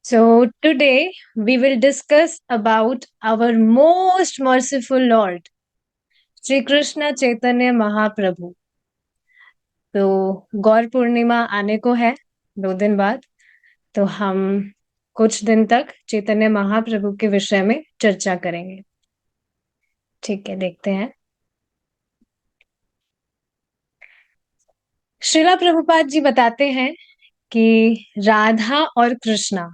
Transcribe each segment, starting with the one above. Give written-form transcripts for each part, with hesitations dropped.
So today we will discuss about our most merciful Lord, Sri Krishna Chaitanya Mahaprabhu. तो गौर पूर्णिमा आने को है 2 दिन बाद, तो हम कुछ दिन तक चैतन्य महाप्रभु के विषय में चर्चा करेंगे। ठीक है, देखते हैं। श्रीला प्रभुपाद जी बताते हैं कि राधा और Krishna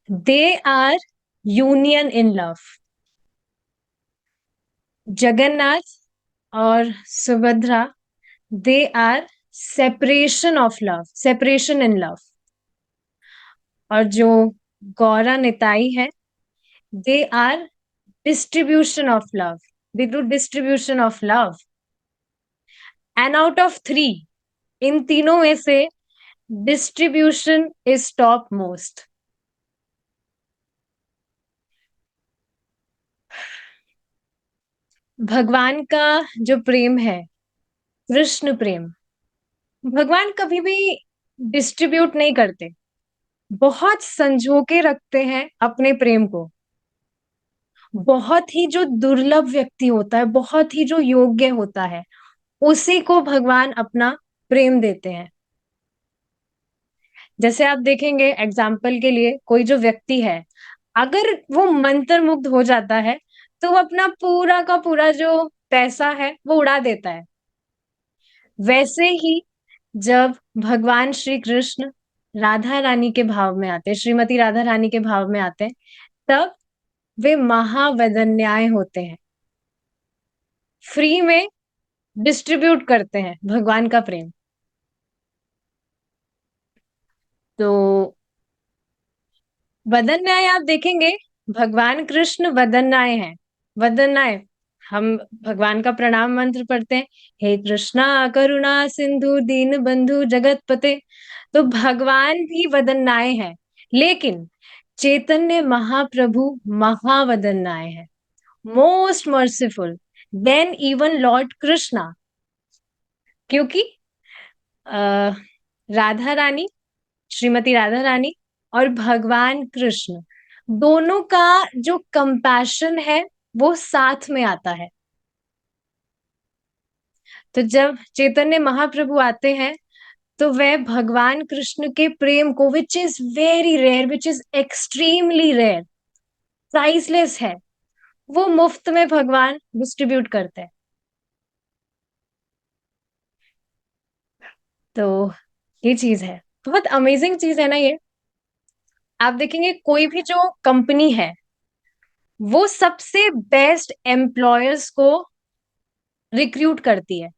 they are union in love. Jagannath और Subhadra they are separation of love, separation in love. और जो गौरा निताई है, they are distribution of love, they do distribution of love. And out of three, इन तीनों में से डिस्ट्रीब्यूशन इज टॉप मोस्ट। भगवान का जो प्रेम है, कृष्ण प्रेम, भगवान कभी भी डिस्ट्रीब्यूट नहीं करते, बहुत संजो के रखते हैं अपने प्रेम को। बहुत ही जो दुर्लभ व्यक्ति होता है, बहुत ही जो योग्य होता है, उसी को भगवान अपना प्रेम देते हैं। जैसे आप देखेंगे, एग्जाम्पल के लिए, कोई जो व्यक्ति है, अगर वो मंत्र मुग्ध हो जाता है तो वो अपना पूरा का पूरा जो पैसा है वो उड़ा देता है। वैसे ही जब भगवान श्री कृष्ण राधा रानी के भाव में आते हैं, श्रीमती राधा रानी के भाव में आते हैं, तब वे महावदन्याय होते हैं, फ्री में डिस्ट्रीब्यूट करते हैं भगवान का प्रेम। तो वदन्याय आप देखेंगे, भगवान कृष्ण वदन्याय हैं। वदन्याय, हम भगवान का प्रणाम मंत्र पढ़ते हैं, हे कृष्णा करुणा सिंधु दीन बंधु जगतपते। तो भगवान भी वदन्याय है, लेकिन चैतन्य महाप्रभु महावदन्याय है, most merciful then even lord Krishna. क्योंकि अ, राधा रानी, श्रीमती राधा रानी और भगवान कृष्ण दोनों का जो कंपैशन है वो साथ में आता है। तो जब चैतन्य महाप्रभु आते हैं तो वह भगवान कृष्ण के प्रेम को, which is very rare, which is extremely rare, priceless है, वो मुफ्त में भगवान डिस्ट्रीब्यूट करते हैं। तो ये चीज है, बहुत अमेजिंग चीज है ना ये। आप देखेंगे, कोई भी जो कंपनी है वो सबसे बेस्ट एम्प्लॉयर्स को रिक्रूट करती है,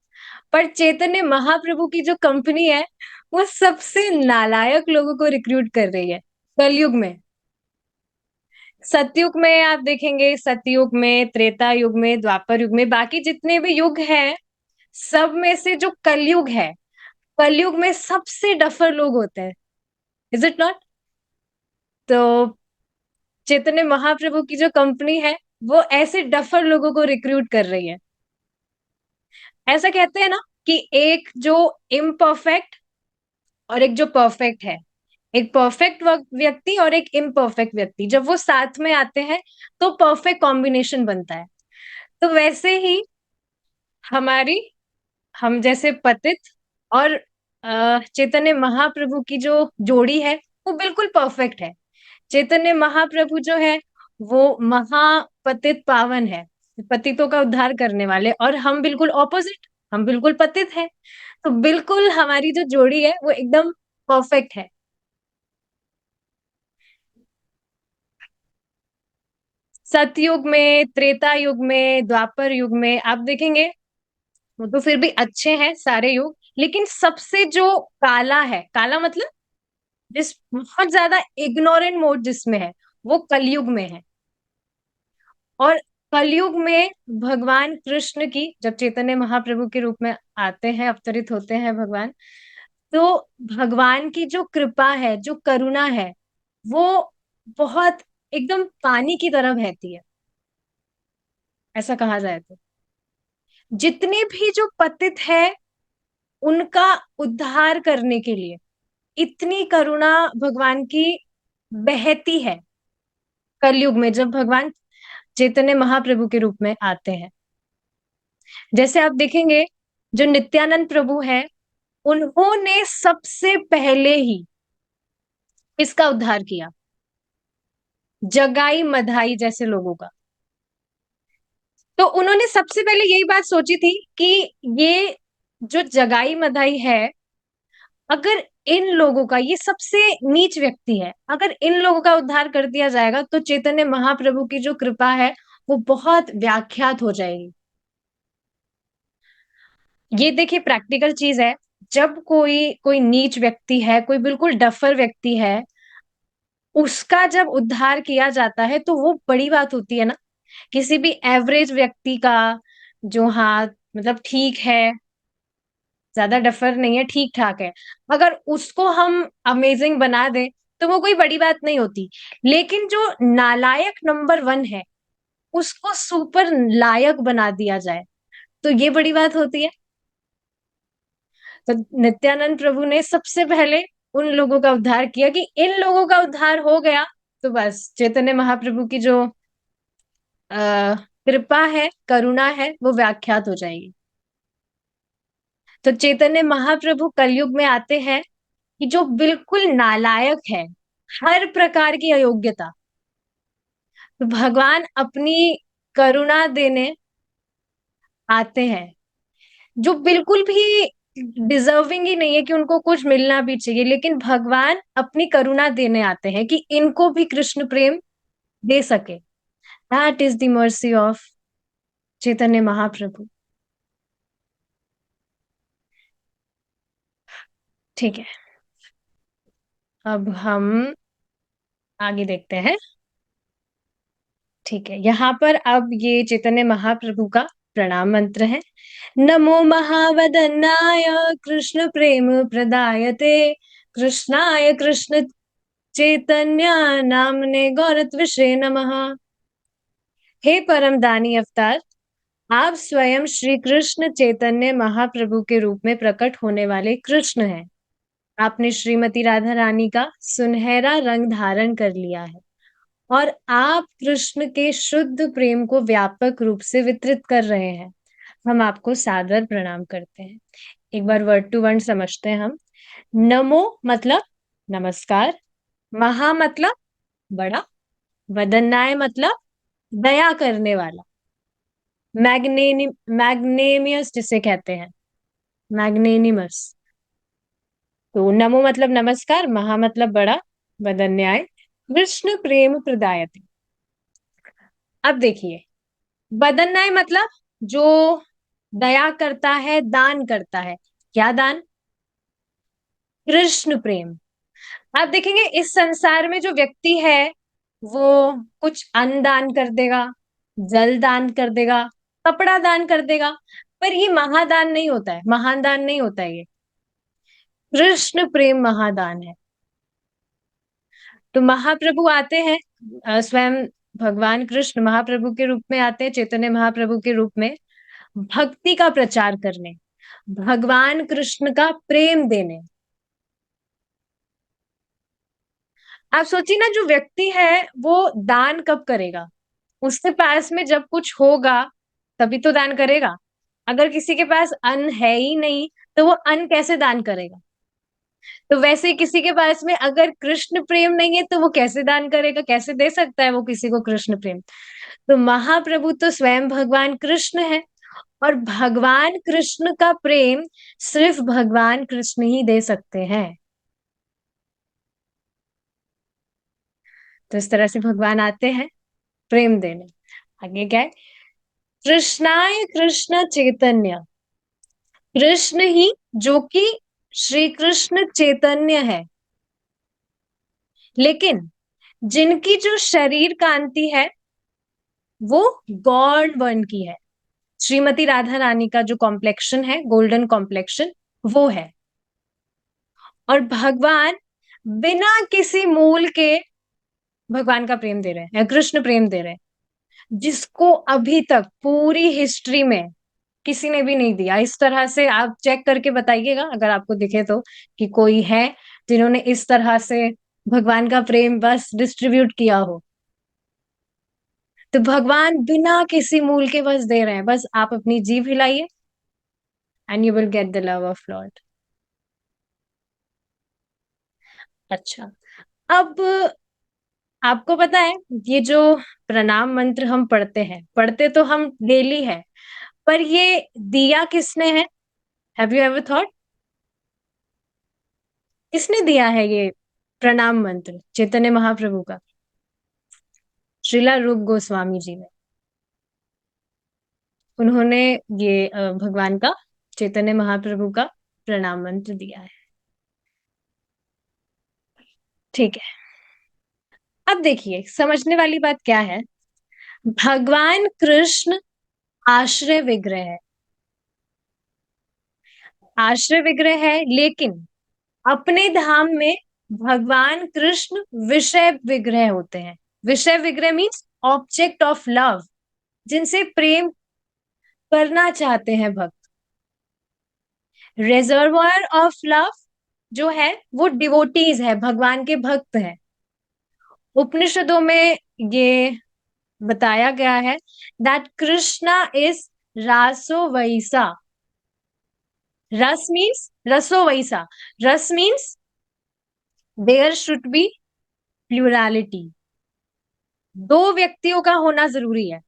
पर चैतन्य महाप्रभु की जो कंपनी है वो सबसे नालायक लोगों को रिक्रूट कर रही है कलयुग में। सतयुग में आप देखेंगे, सतयुग में, त्रेता युग में, द्वापर युग में, बाकी जितने भी युग हैं, सब में से जो कलयुग है, कलयुग में सबसे डफर लोग होते हैं। Is it not? तो चैतन्य महाप्रभु की जो कंपनी है वो ऐसे डफर लोगों को रिक्रूट कर रही है। ऐसा कहते हैं ना कि एक जो इम्परफेक्ट और एक जो परफेक्ट है, एक परफेक्ट व्यक्ति और एक इम्परफेक्ट व्यक्ति, जब वो साथ में आते हैं तो परफेक्ट कॉम्बिनेशन बनता है। तो वैसे ही हमारी, हम जैसे पतित और चैतन्य महाप्रभु की जो जोड़ी है वो बिल्कुल परफेक्ट है। चैतन्य महाप्रभु जो है वो महापतित पावन है, पतितों का उद्धार करने वाले, और हम बिल्कुल ऑपोजिट, हम बिल्कुल पतित है। तो बिल्कुल हमारी जो जोड़ी है वो एकदम परफेक्ट है। सतयुग में, त्रेता युग में, द्वापर युग में आप देखेंगे, वो तो फिर भी अच्छे हैं सारे युग, लेकिन सबसे जो काला है, काला मतलब जिस बहुत ज्यादा इग्नोरेंट मोड जिसमें है, वो कलयुग में है। और कलयुग में भगवान कृष्ण की, जब चैतन्य महाप्रभु के रूप में आते हैं, अवतरित होते हैं भगवान, तो भगवान की जो कृपा है, जो करुणा है, वो बहुत एकदम पानी की तरह बहती है, ऐसा कहा जाए तो। जितने भी जो पतित है उनका उद्धार करने के लिए इतनी करुणा भगवान की बहती है कलयुग में जब भगवान चैतन्य महाप्रभु के रूप में आते हैं। जैसे आप देखेंगे, जो नित्यानंद प्रभु है, उन्होंने सबसे पहले ही इसका उद्धार किया, जगाई मधाई जैसे लोगों का। तो उन्होंने सबसे पहले यही बात सोची थी कि ये जो जगाई मधाई है, अगर इन लोगों का, ये सबसे नीच व्यक्ति है, अगर इन लोगों का उद्धार कर दिया जाएगा तो चैतन्य महाप्रभु की जो कृपा है वो बहुत व्याख्यात हो जाएगी। ये देखिए प्रैक्टिकल चीज है। जब कोई कोई नीच व्यक्ति है, कोई बिल्कुल डफर व्यक्ति है, उसका जब उद्धार किया जाता है तो वो बड़ी बात होती है ना। किसी भी एवरेज व्यक्ति का, जो हाँ मतलब ठीक है, ज्यादा डफर नहीं है, ठीक ठाक है, अगर उसको हम अमेजिंग बना दे तो वो कोई बड़ी बात नहीं होती। लेकिन जो नालायक नंबर वन है, उसको सुपर लायक बना दिया जाए तो ये बड़ी बात होती है। तो नित्यानंद प्रभु ने सबसे पहले उन लोगों का उद्धार किया कि इन लोगों का उद्धार हो गया तो बस चैतन्य महाप्रभु की जो आ, कृपा है, करुणा है, वो व्याख्यात हो जाएगी। तो चैतन्य महाप्रभु कलयुग में आते हैं कि जो बिल्कुल नालायक है, हर प्रकार की अयोग्यता, तो भगवान अपनी करुणा देने आते हैं। जो बिल्कुल भी डिजर्विंग ही नहीं है कि उनको कुछ मिलना भी चाहिए, लेकिन भगवान अपनी करुणा देने आते हैं कि इनको भी कृष्ण प्रेम दे सके। That is the mercy of Chaitanya Mahaprabhu. ठीक है, अब हम आगे देखते हैं। ठीक है, यहाँ पर अब ये चैतन्य महाप्रभु का प्रणाम मंत्र है। नमो महावदनाय कृष्ण प्रेम प्रदायते, कृष्णाय कृष्ण चैतन्य नामने गौरत्विषे नमः। हे परम दानी अवतार, आप स्वयं श्री कृष्ण चैतन्य महाप्रभु के रूप में प्रकट होने वाले कृष्ण हैं। आपने श्रीमती राधा रानी का सुनहरा रंग धारण कर लिया है और आप कृष्ण के शुद्ध प्रेम को व्यापक रूप से वितरित कर रहे हैं। हम आपको सादर प्रणाम करते हैं। एक बार वर्ड टू वर्ड समझते हैं हम। नमो मतलब नमस्कार, महा मतलब बड़ा, वदन्नाय मतलब दया करने वाला, मैग्नेनियस जिसे कहते हैं, मैग्नेनिमस। तो नमो मतलब नमस्कार, महा मतलब बड़ा, वदन्याय कृष्ण प्रेम प्रदायते। अब देखिए, वदन्याय मतलब जो दया करता है, दान करता है। क्या दान? कृष्ण प्रेम। आप देखेंगे इस संसार में जो व्यक्ति है, वो कुछ अन्न दान कर देगा, जल दान कर देगा, कपड़ा दान कर देगा, पर ये महादान नहीं होता है, महान दान नहीं होता है ये। कृष्ण प्रेम महादान है। तो महाप्रभु आते हैं, स्वयं भगवान कृष्ण महाप्रभु के रूप में आते हैं, चैतन्य महाप्रभु के रूप में, भक्ति का प्रचार करने, भगवान कृष्ण का प्रेम देने। आप सोचिए ना, जो व्यक्ति है वो दान कब करेगा? उसके पास में जब कुछ होगा तभी तो दान करेगा। अगर किसी के पास अन्न है ही नहीं तो वो अन्न कैसे दान करेगा? तो वैसे ही किसी के पास में अगर कृष्ण प्रेम नहीं है तो वो कैसे दान करेगा, कैसे दे सकता है वो किसी को कृष्ण प्रेम? तो महाप्रभु तो स्वयं भगवान कृष्ण है, और भगवान कृष्ण का प्रेम सिर्फ भगवान कृष्ण ही दे सकते हैं। तो इस तरह से भगवान आते हैं प्रेम देने। आगे क्या है? कृष्णाय कृष्ण चैतन्य, कृष्ण ही जो कि श्री कृष्ण चैतन्य है, लेकिन जिनकी जो शरीर कांति है वो गॉड वर्ण की है। श्रीमती राधा रानी का जो कॉम्प्लेक्शन है, गोल्डन कॉम्प्लेक्शन, वो है। और भगवान बिना किसी मूल के भगवान का प्रेम दे रहे हैं, कृष्ण प्रेम दे रहे हैं, जिसको अभी तक पूरी हिस्ट्री में किसी ने भी नहीं दिया। इस तरह से आप चेक करके बताइएगा अगर आपको दिखे तो, कि कोई है जिन्होंने इस तरह से भगवान का प्रेम बस डिस्ट्रीब्यूट किया हो। तो भगवान बिना किसी मूल के बस दे रहे हैं, बस आप अपनी जीभ हिलाइए and you will get the love of Lord. अच्छा, अब आपको पता है, ये जो प्रणाम मंत्र हम पढ़ते तो हम डेली है, पर ये दिया किसने है? हैव यू एवर थॉट, किसने दिया है ये प्रणाम मंत्र चैतन्य महाप्रभु का? श्रीला रूप गोस्वामी जी ने, उन्होंने ये भगवान का, चैतन्य महाप्रभु का प्रणाम मंत्र दिया है। ठीक है, अब देखिए समझने वाली बात क्या है। भगवान कृष्ण आश्रय विग्रह है, आश्रय विग्रह है, लेकिन अपने धाम में भगवान कृष्ण विषय विग्रह होते हैं। विषय विग्रह मीन्स ऑब्जेक्ट ऑफ लव, जिनसे प्रेम करना चाहते हैं भक्त। रिजर्वायर ऑफ लव जो है वो डिवोटीज है, भगवान के भक्त हैं। उपनिषदों में ये बताया गया है दैट कृष्णा इज रासो वैसा। रस मीन्स रसो वैसा, रस means there should be plurality, दो व्यक्तियों का होना जरूरी है।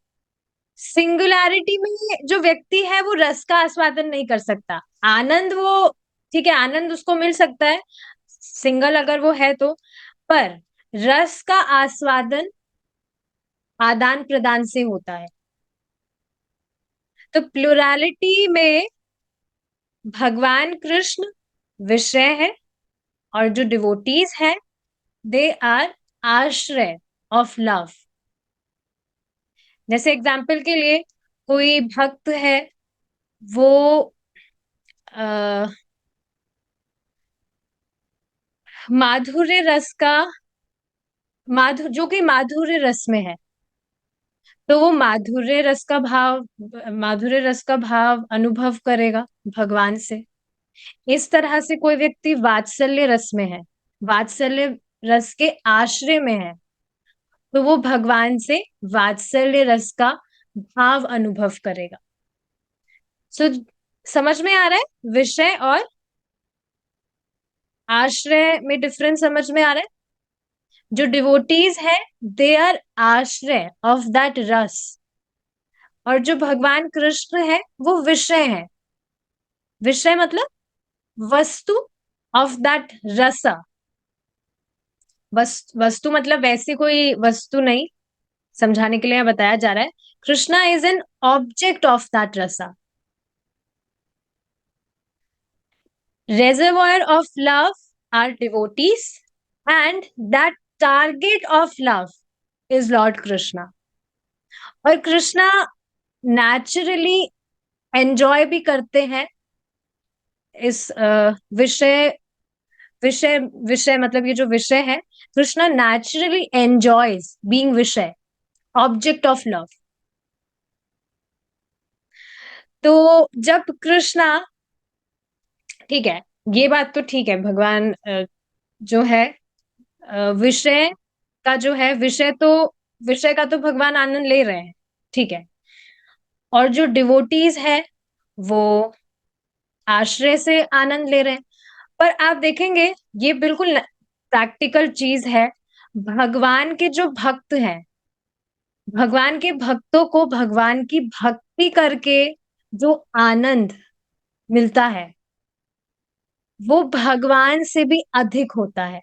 सिंगुलैरिटी में जो व्यक्ति है वो रस का आस्वादन नहीं कर सकता। आनंद वो, ठीक है, आनंद उसको मिल सकता है सिंगल अगर वो है तो, पर रस का आस्वादन आदान प्रदान से होता है। तो प्लुरैलिटी में भगवान कृष्ण विषय है, और जो डिवोटीज है दे आर आश्रय ऑफ लव। जैसे एग्जाम्पल के लिए कोई भक्त है, वो आ, माधुर्य रस का, जो कि माधुर्य रस में है, तो वो माधुर्य रस का भाव अनुभव करेगा भगवान से। इस तरह से कोई व्यक्ति वात्सल्य रस में है, वात्सल्य रस के आश्रय में है, तो वो भगवान से वात्सल्य रस का भाव अनुभव करेगा। सो समझ में आ रहा है विषय और आश्रय में डिफरेंस समझ में आ रहा है? जो डिवोटीज है दे आर आश्रय ऑफ दैट रस, और जो भगवान कृष्ण है वो विषय है। विषय मतलब वस्तु ऑफ दैट रसा। वस्तु मतलब वैसी कोई वस्तु नहीं, समझाने के लिए बताया जा रहा है Krishna is an object of that रसा। Reservoir of love are devotees, and that target of love is Lord Krishna. और कृष्णा नेचुरली एंजॉय भी करते हैं इस विषय, विषय विषय मतलब ये जो विषय है, कृष्णा नेचुरली एंजॉयज बीइंग विषय, ऑब्जेक्ट ऑफ लव। तो जब कृष्णा, ठीक है, ये बात तो ठीक है, भगवान जो है विषय का जो है, विषय का तो भगवान आनंद ले रहे हैं, ठीक है, और जो डिवोटीज है वो आश्रय से आनंद ले रहे हैं। पर आप देखेंगे ये बिल्कुल प्रैक्टिकल चीज है। भगवान के जो भक्त हैं, भगवान के भक्तों को भगवान की भक्ति करके जो आनंद मिलता है वो भगवान से भी अधिक होता है।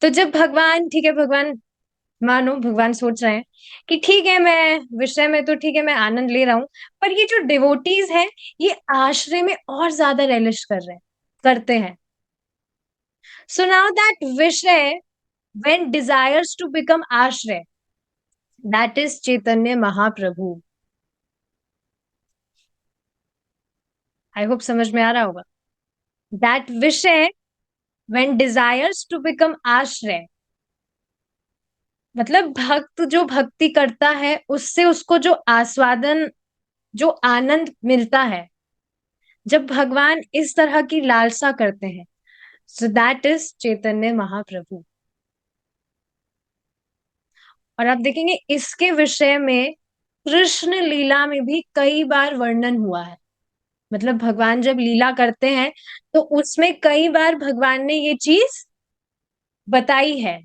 तो जब भगवान, ठीक है, भगवान, मानो भगवान सोच रहे हैं कि ठीक है, मैं विषय में तो ठीक है मैं आनंद ले रहा हूं, पर ये जो डिवोटीज हैं ये आश्रय में और ज्यादा रेलिश करते हैं। सो नाउ दैट विषय व्हेन डिजायर्स टू बिकम आश्रय, that is Chaitanya Mahaprabhu. I hope समझ में आ रहा होगा। दैट विषय व्हेन डिजायर्स टू बिकम आश्रय, मतलब भक्त जो भक्ति करता है उससे उसको जो आस्वादन, जो आनंद मिलता है, जब भगवान इस तरह की लालसा करते हैं, सो दैट इज चैतन्य महाप्रभु। और आप देखेंगे इसके विषय में कृष्ण लीला में भी कई बार वर्णन हुआ है। मतलब भगवान जब लीला करते हैं तो उसमें कई बार भगवान ने ये चीज बताई है।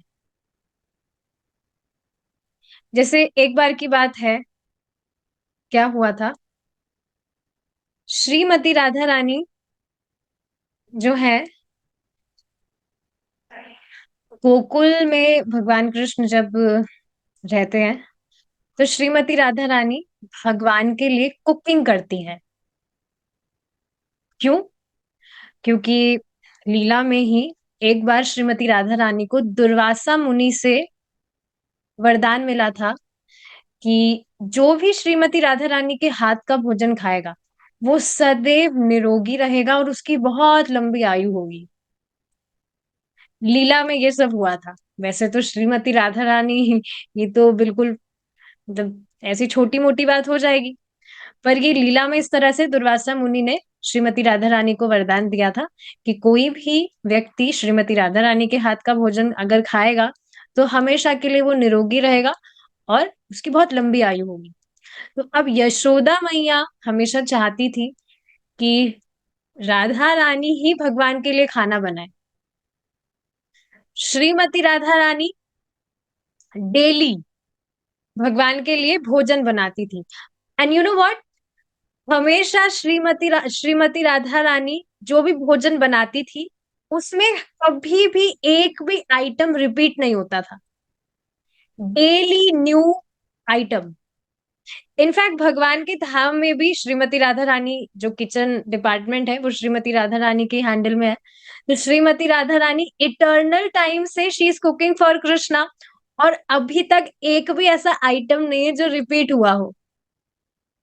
जैसे एक बार की बात है, क्या हुआ था, श्रीमती राधा रानी जो है, गोकुल में भगवान कृष्ण जब रहते हैं तो श्रीमती राधा रानी भगवान के लिए कुकिंग करती हैं। क्यों? क्योंकि लीला में ही एक बार श्रीमती राधा रानी को दुर्वासा मुनि से वरदान मिला था कि जो भी श्रीमती राधा रानी के हाथ का भोजन खाएगा वो सदैव निरोगी रहेगा और उसकी बहुत लंबी आयु होगी। लीला में ये सब हुआ था। वैसे तो श्रीमती राधा रानी ये तो बिल्कुल, मतलब ऐसी छोटी मोटी बात हो जाएगी, पर ये लीला में इस तरह से दुर्वासा मुनि ने श्रीमती राधा रानी को वरदान दिया था कि कोई भी व्यक्ति श्रीमती राधा रानी के हाथ का भोजन अगर खाएगा तो हमेशा के लिए वो निरोगी रहेगा और उसकी बहुत लंबी आयु होगी। तो अब यशोदा मैया हमेशा चाहती थी कि राधा रानी ही भगवान के लिए खाना बनाए। श्रीमती राधा रानी डेली भगवान के लिए भोजन बनाती थी। एंड यू नो व्हाट, हमेशा श्रीमती राधा रानी जो भी भोजन बनाती थी उसमें कभी भी एक भी आइटम रिपीट नहीं होता था। Daily new item. इनफैक्ट भगवान के धाम में भी श्रीमती राधा रानी, जो किचन डिपार्टमेंट है वो श्रीमती राधा रानी के हैंडल में है, तो श्रीमती राधा रानी इटर्नल टाइम से she is cooking for Krishna. और अभी तक एक भी ऐसा आइटम नहीं है जो रिपीट हुआ हो।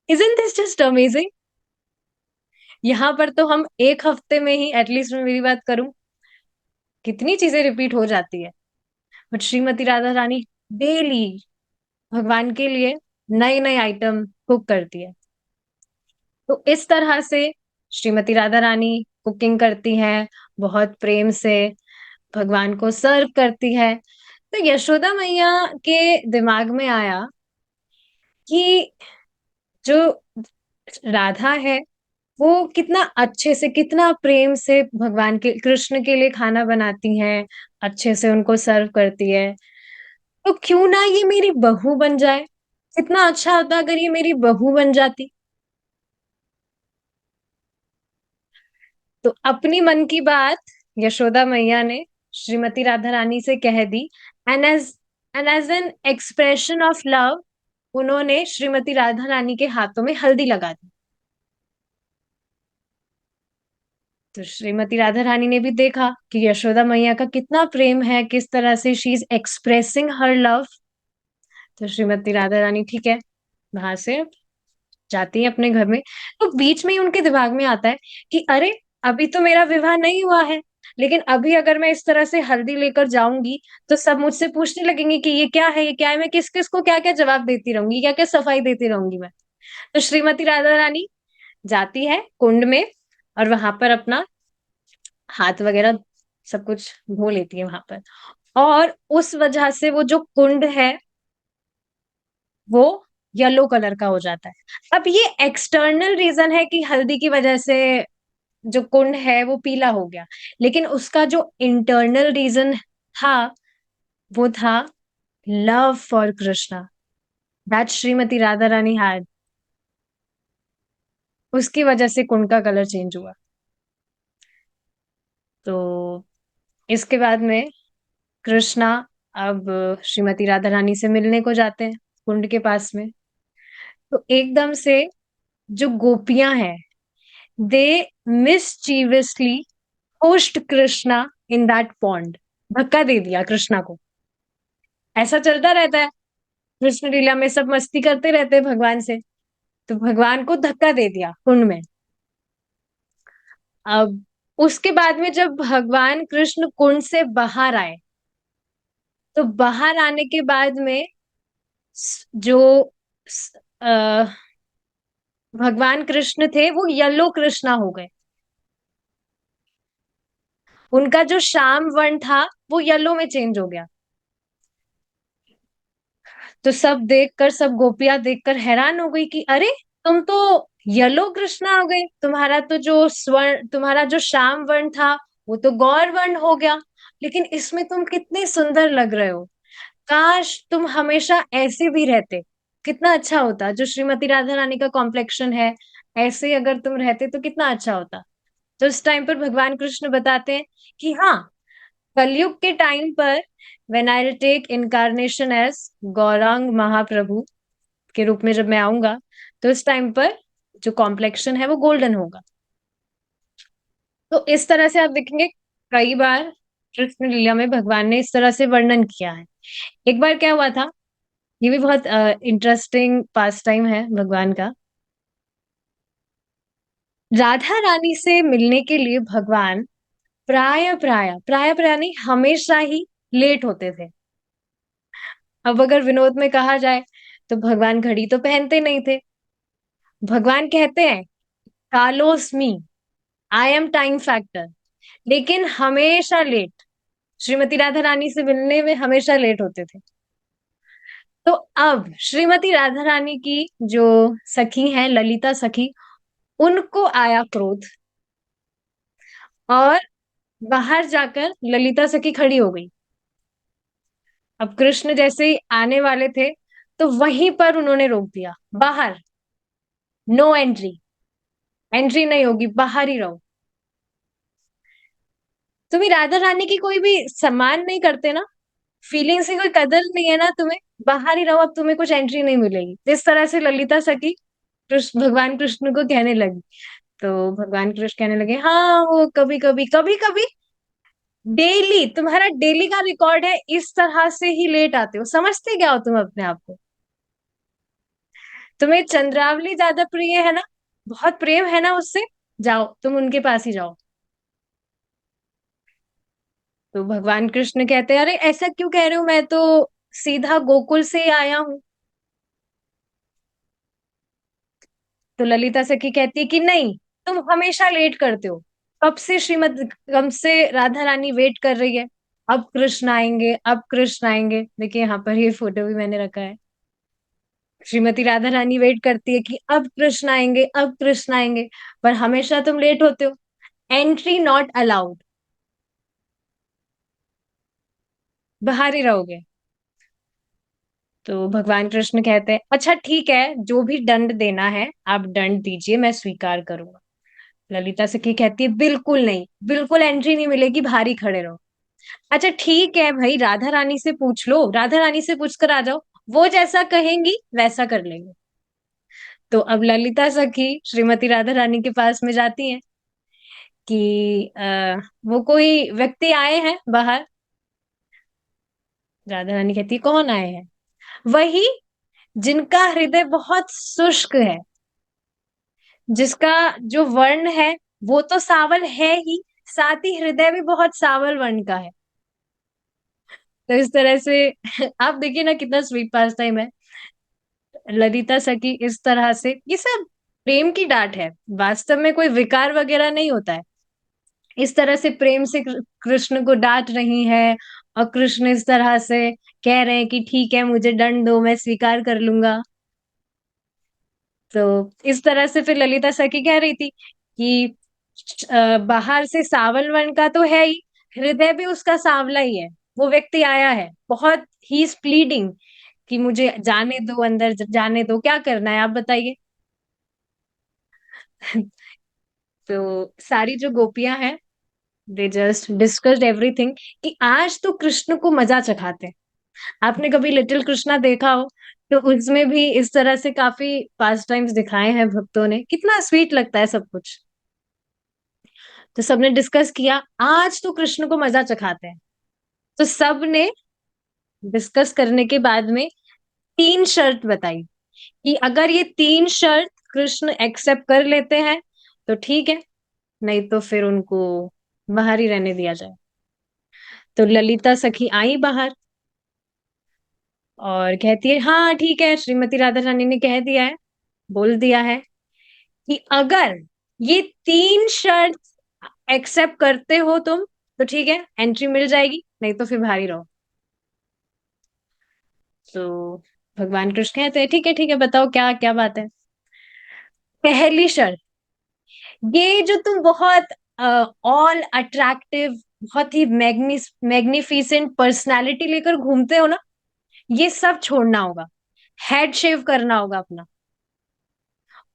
Isn't this just amazing? यहाँ पर तो हम एक हफ्ते में ही, एटलीस्ट मैं मेरी बात करूं, कितनी चीजें रिपीट हो जाती है। But Shrimati Radha Rani daily भगवान के लिए नए नए आइटम कुक करती है। तो इस तरह से श्रीमती राधा रानी कुकिंग करती हैं, बहुत प्रेम से भगवान को सर्व करती है। तो यशोदा मैया के दिमाग में आया कि जो राधा है वो कितना अच्छे से, कितना प्रेम से भगवान के, कृष्ण के लिए खाना बनाती हैं, अच्छे से उनको सर्व करती है। तो क्यों ना ये मेरी बहू बन जाए? कितना अच्छा होता अगर ये मेरी बहू बन जाती। तो अपनी मन की बात यशोदा मैया ने श्रीमती राधा रानी से कह दी। And as an expression of love उन्होंने श्रीमती राधा रानी के हाथों में हल्दी लगा दी। तो श्रीमती राधा रानी ने भी देखा कि यशोदा मैया का कितना प्रेम है, किस तरह से she is expressing her love. तो श्रीमती राधा रानी ठीक है, वहां से जाती है अपने घर में। तो बीच में ही उनके दिमाग में आता है कि अरे, अभी तो मेरा विवाह नहीं हुआ है, लेकिन अभी अगर मैं इस तरह से हल्दी लेकर जाऊंगी तो सब मुझसे पूछने लगेंगे कि ये क्या है, ये क्या है, मैं किस किस को क्या क्या जवाब देती रहूंगी, क्या क्या सफाई देती रहूंगी मैं। तो श्रीमती राधा रानी जाती है कुंड में और वहां पर अपना हाथ वगैरह सब कुछ धो लेती है वहां पर। और उस वजह से वो जो कुंड है वो येलो कलर का हो जाता है। अब ये एक्सटर्नल रीजन है कि हल्दी की वजह से जो कुंड है वो पीला हो गया, लेकिन उसका जो इंटरनल रीजन था वो था love for Krishna, that Shrimati Radha Rani had. उसकी वजह से कुंड का कलर चेंज हुआ। तो इसके बाद में कृष्णा अब श्रीमती राधा रानी से मिलने को जाते हैं कुंड के पास में। तो एकदम से जो गोपियां हैं they mischievously pushed Krishna in that pond. धक्का दे दिया कृष्णा को। ऐसा चलता रहता है, कृष्ण लीला में सब मस्ती करते रहते हैं भगवान से। तो भगवान को धक्का दे दिया कुंड में। अब उसके बाद में जब भगवान कृष्ण कुंड से बाहर आए तो बाहर आने के बाद में जो स- अ, भगवान कृष्ण थे वो येलो कृष्णा हो गए। उनका जो श्याम वर्ण था वो येलो में चेंज हो गया। तो सब गोपियां देखकर हैरान हो गई कि अरे, तुम तो येलो कृष्णा हो गए, तुम्हारा जो श्याम वर्ण था वो तो गौर वर्ण हो गया, लेकिन इसमें तुम कितने सुंदर लग रहे हो। काश तुम हमेशा ऐसे भी रहते, कितना अच्छा होता। जो श्रीमती राधा रानी का कॉम्प्लेक्शन है, ऐसे अगर तुम रहते तो कितना अच्छा होता। तो इस टाइम पर भगवान कृष्ण बताते हैं कि हाँ, कलयुग के टाइम पर when I will take incarnation as Gaurang Mahaprabhu के रूप में जब मैं आऊंगा, तो इस टाइम पर जो कॉम्प्लेक्शन है वो गोल्डन होगा। तो इस तरह से आप देखेंगे कई बार कृष्ण लीला में भगवान ने इस तरह से वर्णन किया है। एक बार क्या हुआ था, ये भी बहुत इंटरेस्टिंग पास टाइम है भगवान का। राधा रानी से मिलने के लिए भगवान प्राय प्राय नहीं, हमेशा ही लेट होते थे। अब अगर विनोद में कहा जाए तो भगवान घड़ी तो पहनते नहीं थे। भगवान कहते हैं कालोस मी, आई एम टाइम फैक्टर, लेकिन हमेशा लेट। श्रीमती राधा रानी से मिलने में हमेशा लेट होते थे। तो अब श्रीमती राधा रानी की जो सखी हैं, ललिता सखी, उनको आया क्रोध, और बाहर जाकर ललिता सखी खड़ी हो गई। अब कृष्ण जैसे ही आने वाले थे तो वहीं पर उन्होंने रोक दिया, बाहर, नो एंट्री, एंट्री नहीं होगी, बाहर ही रहो। तुम्हें राधा रानी की कोई भी सम्मान नहीं करते ना, फीलिंग्स की कोई कदर नहीं है ना तुम्हें, बाहर ही रहो, अब तुम्हें कुछ एंट्री नहीं मिलेगी। इस तरह से ललिता सखी भगवान कृष्ण को कहने लगी। तो भगवान कृष्ण कहने लगे हाँ, वो कभी कभी कभी कभी, डेली तुम्हारा डेली का रिकॉर्ड है, इस तरह से ही लेट आते हो, समझते क्या हो तुम अपने आप को। तुम्हें चंद्रावली ज्यादा प्रिय है ना, बहुत प्रेम है ना उससे, जाओ तुम उनके पास ही जाओ। तो भगवान कृष्ण कहते हैं अरे ऐसा क्यों कह रहे हो, मैं तो सीधा गोकुल से ही आया हूँ। तो ललिता सखी कहती है कि नहीं, तुम हमेशा लेट करते हो, कब से राधा रानी वेट कर रही है, अब कृष्ण आएंगे, अब कृष्ण आएंगे। देखिए यहाँ पर ये फोटो भी मैंने रखा है। श्रीमती राधा रानी वेट करती है कि अब कृष्ण आएंगे, अब कृष्ण आएंगे, पर हमेशा तुम लेट होते हो, एंट्री नॉट अलाउड, बाहर ही रहोगे। तो भगवान कृष्ण कहते हैं अच्छा ठीक है, जो भी दंड देना है आप दंड दीजिए, मैं स्वीकार करूंगा। ललिता सखी कहती है बिल्कुल नहीं, बिल्कुल एंट्री नहीं मिलेगी, बाहर ही खड़े रहो। अच्छा ठीक है भाई, राधा रानी से पूछ लो, राधा रानी से पूछ कर आ जाओ, वो जैसा कहेंगी वैसा कर लेंगे। तो अब ललिता सखी श्रीमती राधा रानी के पास में जाती हैं कि वो कोई व्यक्ति आए हैं बाहर। राधा रानी कहती है कौन आए हैं। वही जिनका हृदय बहुत शुष्क है, जिसका जो वर्ण है वो तो सावल है ही, साथ ही हृदय भी बहुत सावल वर्ण का है। तो इस तरह से आप देखिए ना कितना स्वीट पास टाइम है। ललिता सखी इस तरह से, ये सब प्रेम की डांट है, वास्तव में कोई विकार वगैरह नहीं होता है। इस तरह से प्रेम से कृष्ण को डांट रही है, और कृष्ण इस तरह से कह रहे हैं कि ठीक है मुझे दंड दो, मैं स्वीकार कर लूंगा। तो इस तरह से फिर ललिता सखी कह रही थी कि बाहर से सावल वर्ण का तो है ही, हृदय भी उसका सांवला ही है। वो व्यक्ति आया है बहुत, ही इज प्लीडिंग कि मुझे जाने दो, अंदर जाने दो, क्या करना है आप बताइए। तो सारी जो गोपियां हैं, दे जस्ट डिस्कस्ड एवरीथिंग कि आज तो कृष्ण को मजा चखाते हैं। आपने कभी लिटिल कृष्णा देखा हो तो उसमें भी इस तरह से काफी पास टाइम्स दिखाए हैं भक्तों ने, कितना स्वीट लगता है सब कुछ। तो सबने डिस्कस किया आज तो कृष्ण को मजा चखाते हैं। तो सबने डिस्कस करने के बाद में तीन शर्त बताई कि अगर ये तीन शर्त कृष्ण एक्सेप्ट कर लेते हैं तो ठीक है, नहीं तो फिर उनको बाहर ही रहने दिया जाए। तो ललिता सखी आई बाहर और कहती है हाँ ठीक है, श्रीमती राधा रानी ने कह दिया है, बोल दिया है कि अगर ये तीन शर्त एक्सेप्ट करते हो तुम तो ठीक है, एंट्री मिल जाएगी, नहीं तो फिर बाहर ही रहो। तो भगवान कृष्ण कहते हैं ठीक है बताओ क्या क्या बात है। पहली शर्त, ये जो तुम बहुत ऑल अट्रैक्टिव, बहुत ही मैग्निफिसेंट पर्सनालिटी लेकर घूमते हो ना, ये सब छोड़ना होगा। हेड शेव करना होगा अपना।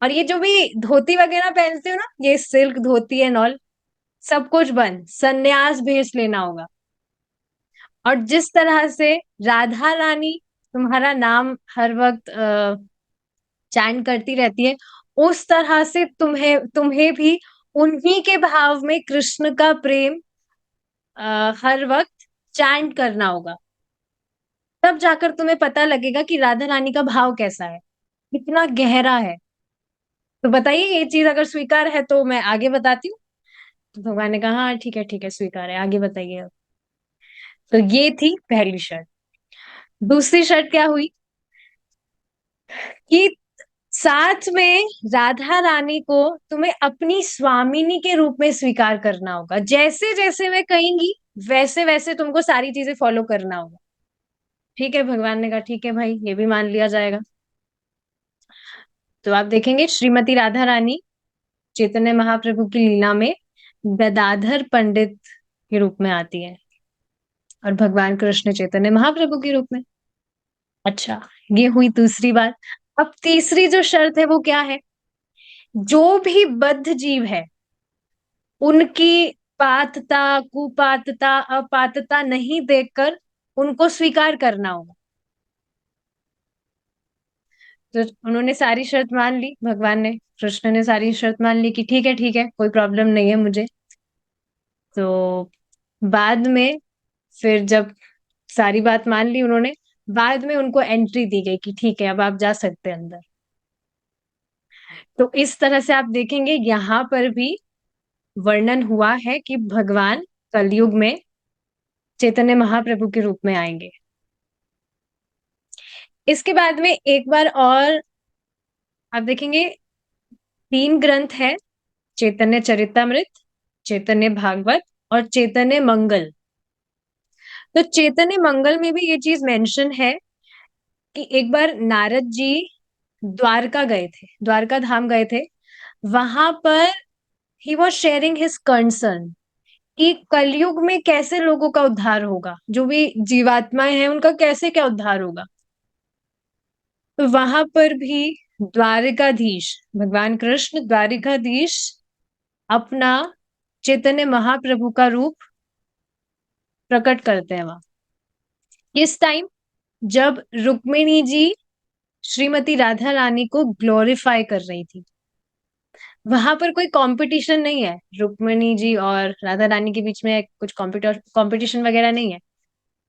और ये जो भी धोती वगैरह पहनते हो ना, ये सिल्क धोती एंड ऑल, सब कुछ बंद, संन्यास भेज लेना होगा। और जिस तरह से राधा रानी तुम्हारा नाम हर वक्त चैंट करती रहती है, उस तरह से तुम्हें तुम्हें भी उन्हीं के भाव में कृष्ण का प्रेम हर वक्त चैंट करना होगा। तब जाकर तुम्हें पता लगेगा कि राधा रानी का भाव कैसा है, कितना गहरा है। तो बताइए, ये चीज अगर स्वीकार है तो मैं आगे बताती हूँ। तो भगवान ने कहा हाँ ठीक है स्वीकार है, आगे बताइए अब। तो ये थी पहली शर्त। दूसरी शर्त क्या हुई कि साथ में राधा रानी को तुम्हें अपनी स्वामिनी के रूप में स्वीकार करना होगा। जैसे जैसे वे कहेंगी वैसे वैसे तुमको सारी चीजें फॉलो करना होगा। ठीक है, भगवान ने कहा ठीक है भाई, ये भी मान लिया जाएगा। तो आप देखेंगे श्रीमती राधा रानी चैतन्य महाप्रभु की लीला में गदाधर पंडित के रूप में आती है, और भगवान कृष्ण चैतन्य महाप्रभु के रूप में। अच्छा, ये हुई दूसरी बात। अब तीसरी जो शर्त है वो क्या है, जो भी बद्ध जीव है उनकी पात्रता, कुपात्रता, अपात्रता नहीं देखकर उनको स्वीकार करना होगा। तो उन्होंने सारी शर्त मान ली, भगवान ने, कृष्ण ने सारी शर्त मान ली कि ठीक है कोई प्रॉब्लम नहीं है मुझे। तो बाद में, फिर जब सारी बात मान ली उन्होंने, बाद में उनको एंट्री दी गई कि ठीक है अब आप जा सकते हैं अंदर। तो इस तरह से आप देखेंगे यहाँ पर भी वर्णन हुआ है कि भगवान कलयुग में चैतन्य महाप्रभु के रूप में आएंगे। इसके बाद में एक बार और आप देखेंगे, तीन ग्रंथ है, चैतन्य चरितमृत, चैतन्य भागवत और चैतन्य मंगल। तो चैतन्य मंगल में भी ये चीज मेंशन है कि एक बार नारद जी द्वारका गए थे, द्वारका धाम गए थे। वहां पर he was sharing his concern कि कलयुग में कैसे लोगों का उद्धार होगा, जो भी जीवात्माएं हैं उनका कैसे क्या उद्धार होगा। तो वहां पर भी द्वारिकाधीश, भगवान कृष्ण द्वारिकाधीश अपना चैतन्य महाप्रभु का रूप प्रकट करते हैं वहां। किस टाइम, जब रुक्मिणी जी श्रीमती राधा रानी को ग्लोरीफाई कर रही थी। वहां पर कोई कंपटीशन नहीं है रुक्मिणी जी और राधा रानी के बीच में, कुछ कंपटीशन वगैरह नहीं है।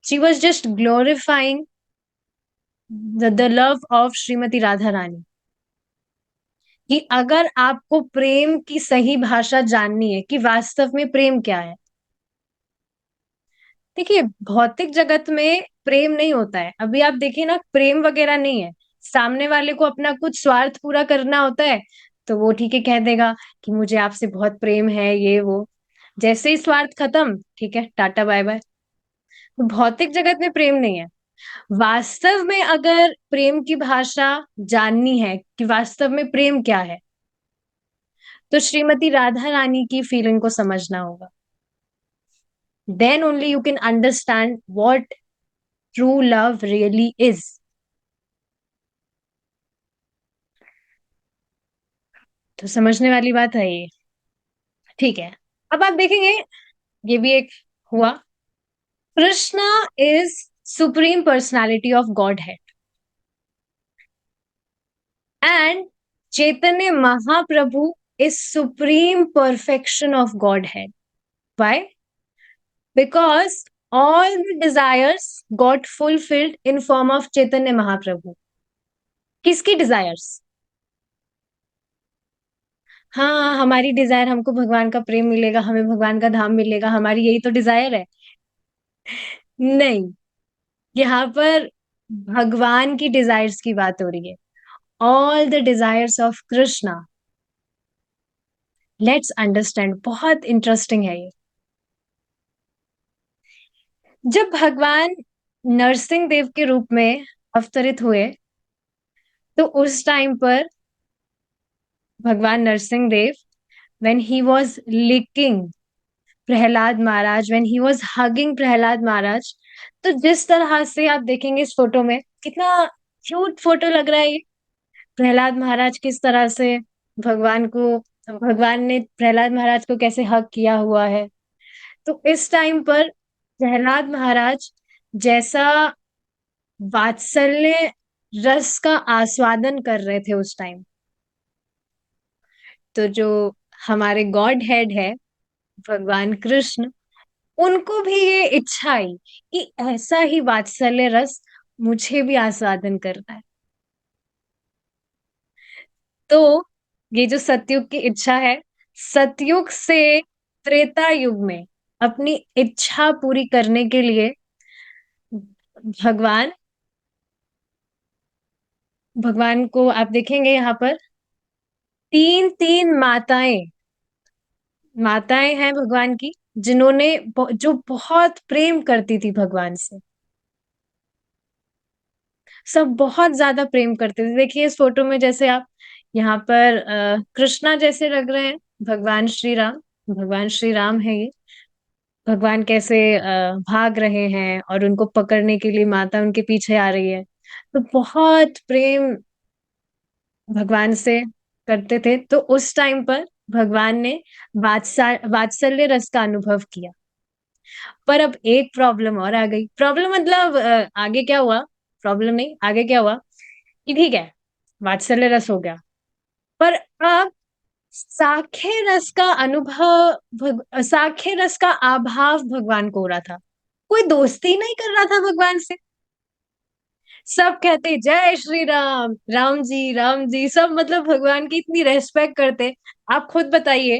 She was just glorifying the love of Shrimati Radha Rani. कि अगर आपको प्रेम की सही भाषा जाननी है कि वास्तव में प्रेम क्या है, देखिए भौतिक जगत में प्रेम नहीं होता है। अभी आप देखिए ना, प्रेम वगैरह नहीं है। सामने वाले को अपना कुछ स्वार्थ पूरा करना होता है, तो वो ठीक है कह देगा कि मुझे आपसे बहुत प्रेम है ये वो। जैसे ही स्वार्थ खत्म, ठीक है टाटा बाय बाय। तो भौतिक जगत में प्रेम नहीं है। वास्तव में अगर प्रेम की भाषा जाननी है कि वास्तव में प्रेम क्या है, तो श्रीमती राधा रानी की फीलिंग को समझना होगा। Then only you can understand what true love really is. तो समझने वाली बात है ये। ठीक है, अब आप देखेंगे, ये भी एक हुआ, Krishna is supreme personality of God है, and Chaitanya Mahaprabhu is supreme perfection of God है। Why? Because all the desires got fulfilled in form of Chaitanya Mahaprabhu. किसकी डिजायर्स? हाँ, हमारी डिजायर, हमको भगवान का प्रेम मिलेगा, हमें भगवान का धाम मिलेगा, हमारी यही तो डिजायर है। नहीं, यहाँ पर भगवान की डिजायर्स की बात हो रही है। All the desires of Krishna. Let's understand, बहुत इंटरेस्टिंग है ये। जब भगवान नरसिंह देव के रूप में अवतरित हुए, तो उस टाइम पर भगवान Narsingh Dev, when he was licking Prahlad Maharaj, when he was hugging Prahlad महाराज, तो जिस तरह से आप देखेंगे इस फोटो में, कितना क्यूट फोटो लग रहा है ये। प्रहलाद महाराज किस तरह से भगवान को, भगवान ने प्रहलाद महाराज को कैसे हक किया हुआ है। तो इस टाइम पर प्रहलाद महाराज जैसा वात्सल्य रस का आस्वादन कर रहे थे उस टाइम, तो जो हमारे गॉड हेड है भगवान कृष्ण, उनको भी ये इच्छा आई कि ऐसा ही वात्सल्य रस मुझे भी आस्वादन करना है। तो ये जो सतयुग की इच्छा है, सतयुग से त्रेता युग में अपनी इच्छा पूरी करने के लिए भगवान भगवान को आप देखेंगे यहाँ पर तीन तीन माताएं, माताएं हैं भगवान की, जिन्होंने जो बहुत प्रेम करती थी भगवान से। सब बहुत ज्यादा प्रेम करते थे। देखिए इस फोटो में जैसे आप यहाँ पर कृष्णा जैसे लग रहे हैं, भगवान श्री राम, भगवान श्री राम है ये। भगवान कैसे भाग रहे हैं और उनको पकड़ने के लिए माता उनके पीछे आ रही है। तो बहुत प्रेम भगवान से करते थे। तो उस टाइम पर भगवान ने वात्सल्य रस का अनुभव किया। पर अब एक प्रॉब्लम और आ गई। प्रॉब्लम मतलब आगे क्या हुआ, प्रॉब्लम नहीं, आगे क्या हुआ कि ठीक है, वात्सल्य रस हो गया, पर अब साखे रस का अनुभव साखे रस का अभाव भगवान को हो रहा था। कोई दोस्ती नहीं कर रहा था भगवान से। सब कहते जय श्री राम, राम जी, सब मतलब भगवान की इतनी रेस्पेक्ट करते। आप खुद बताइए,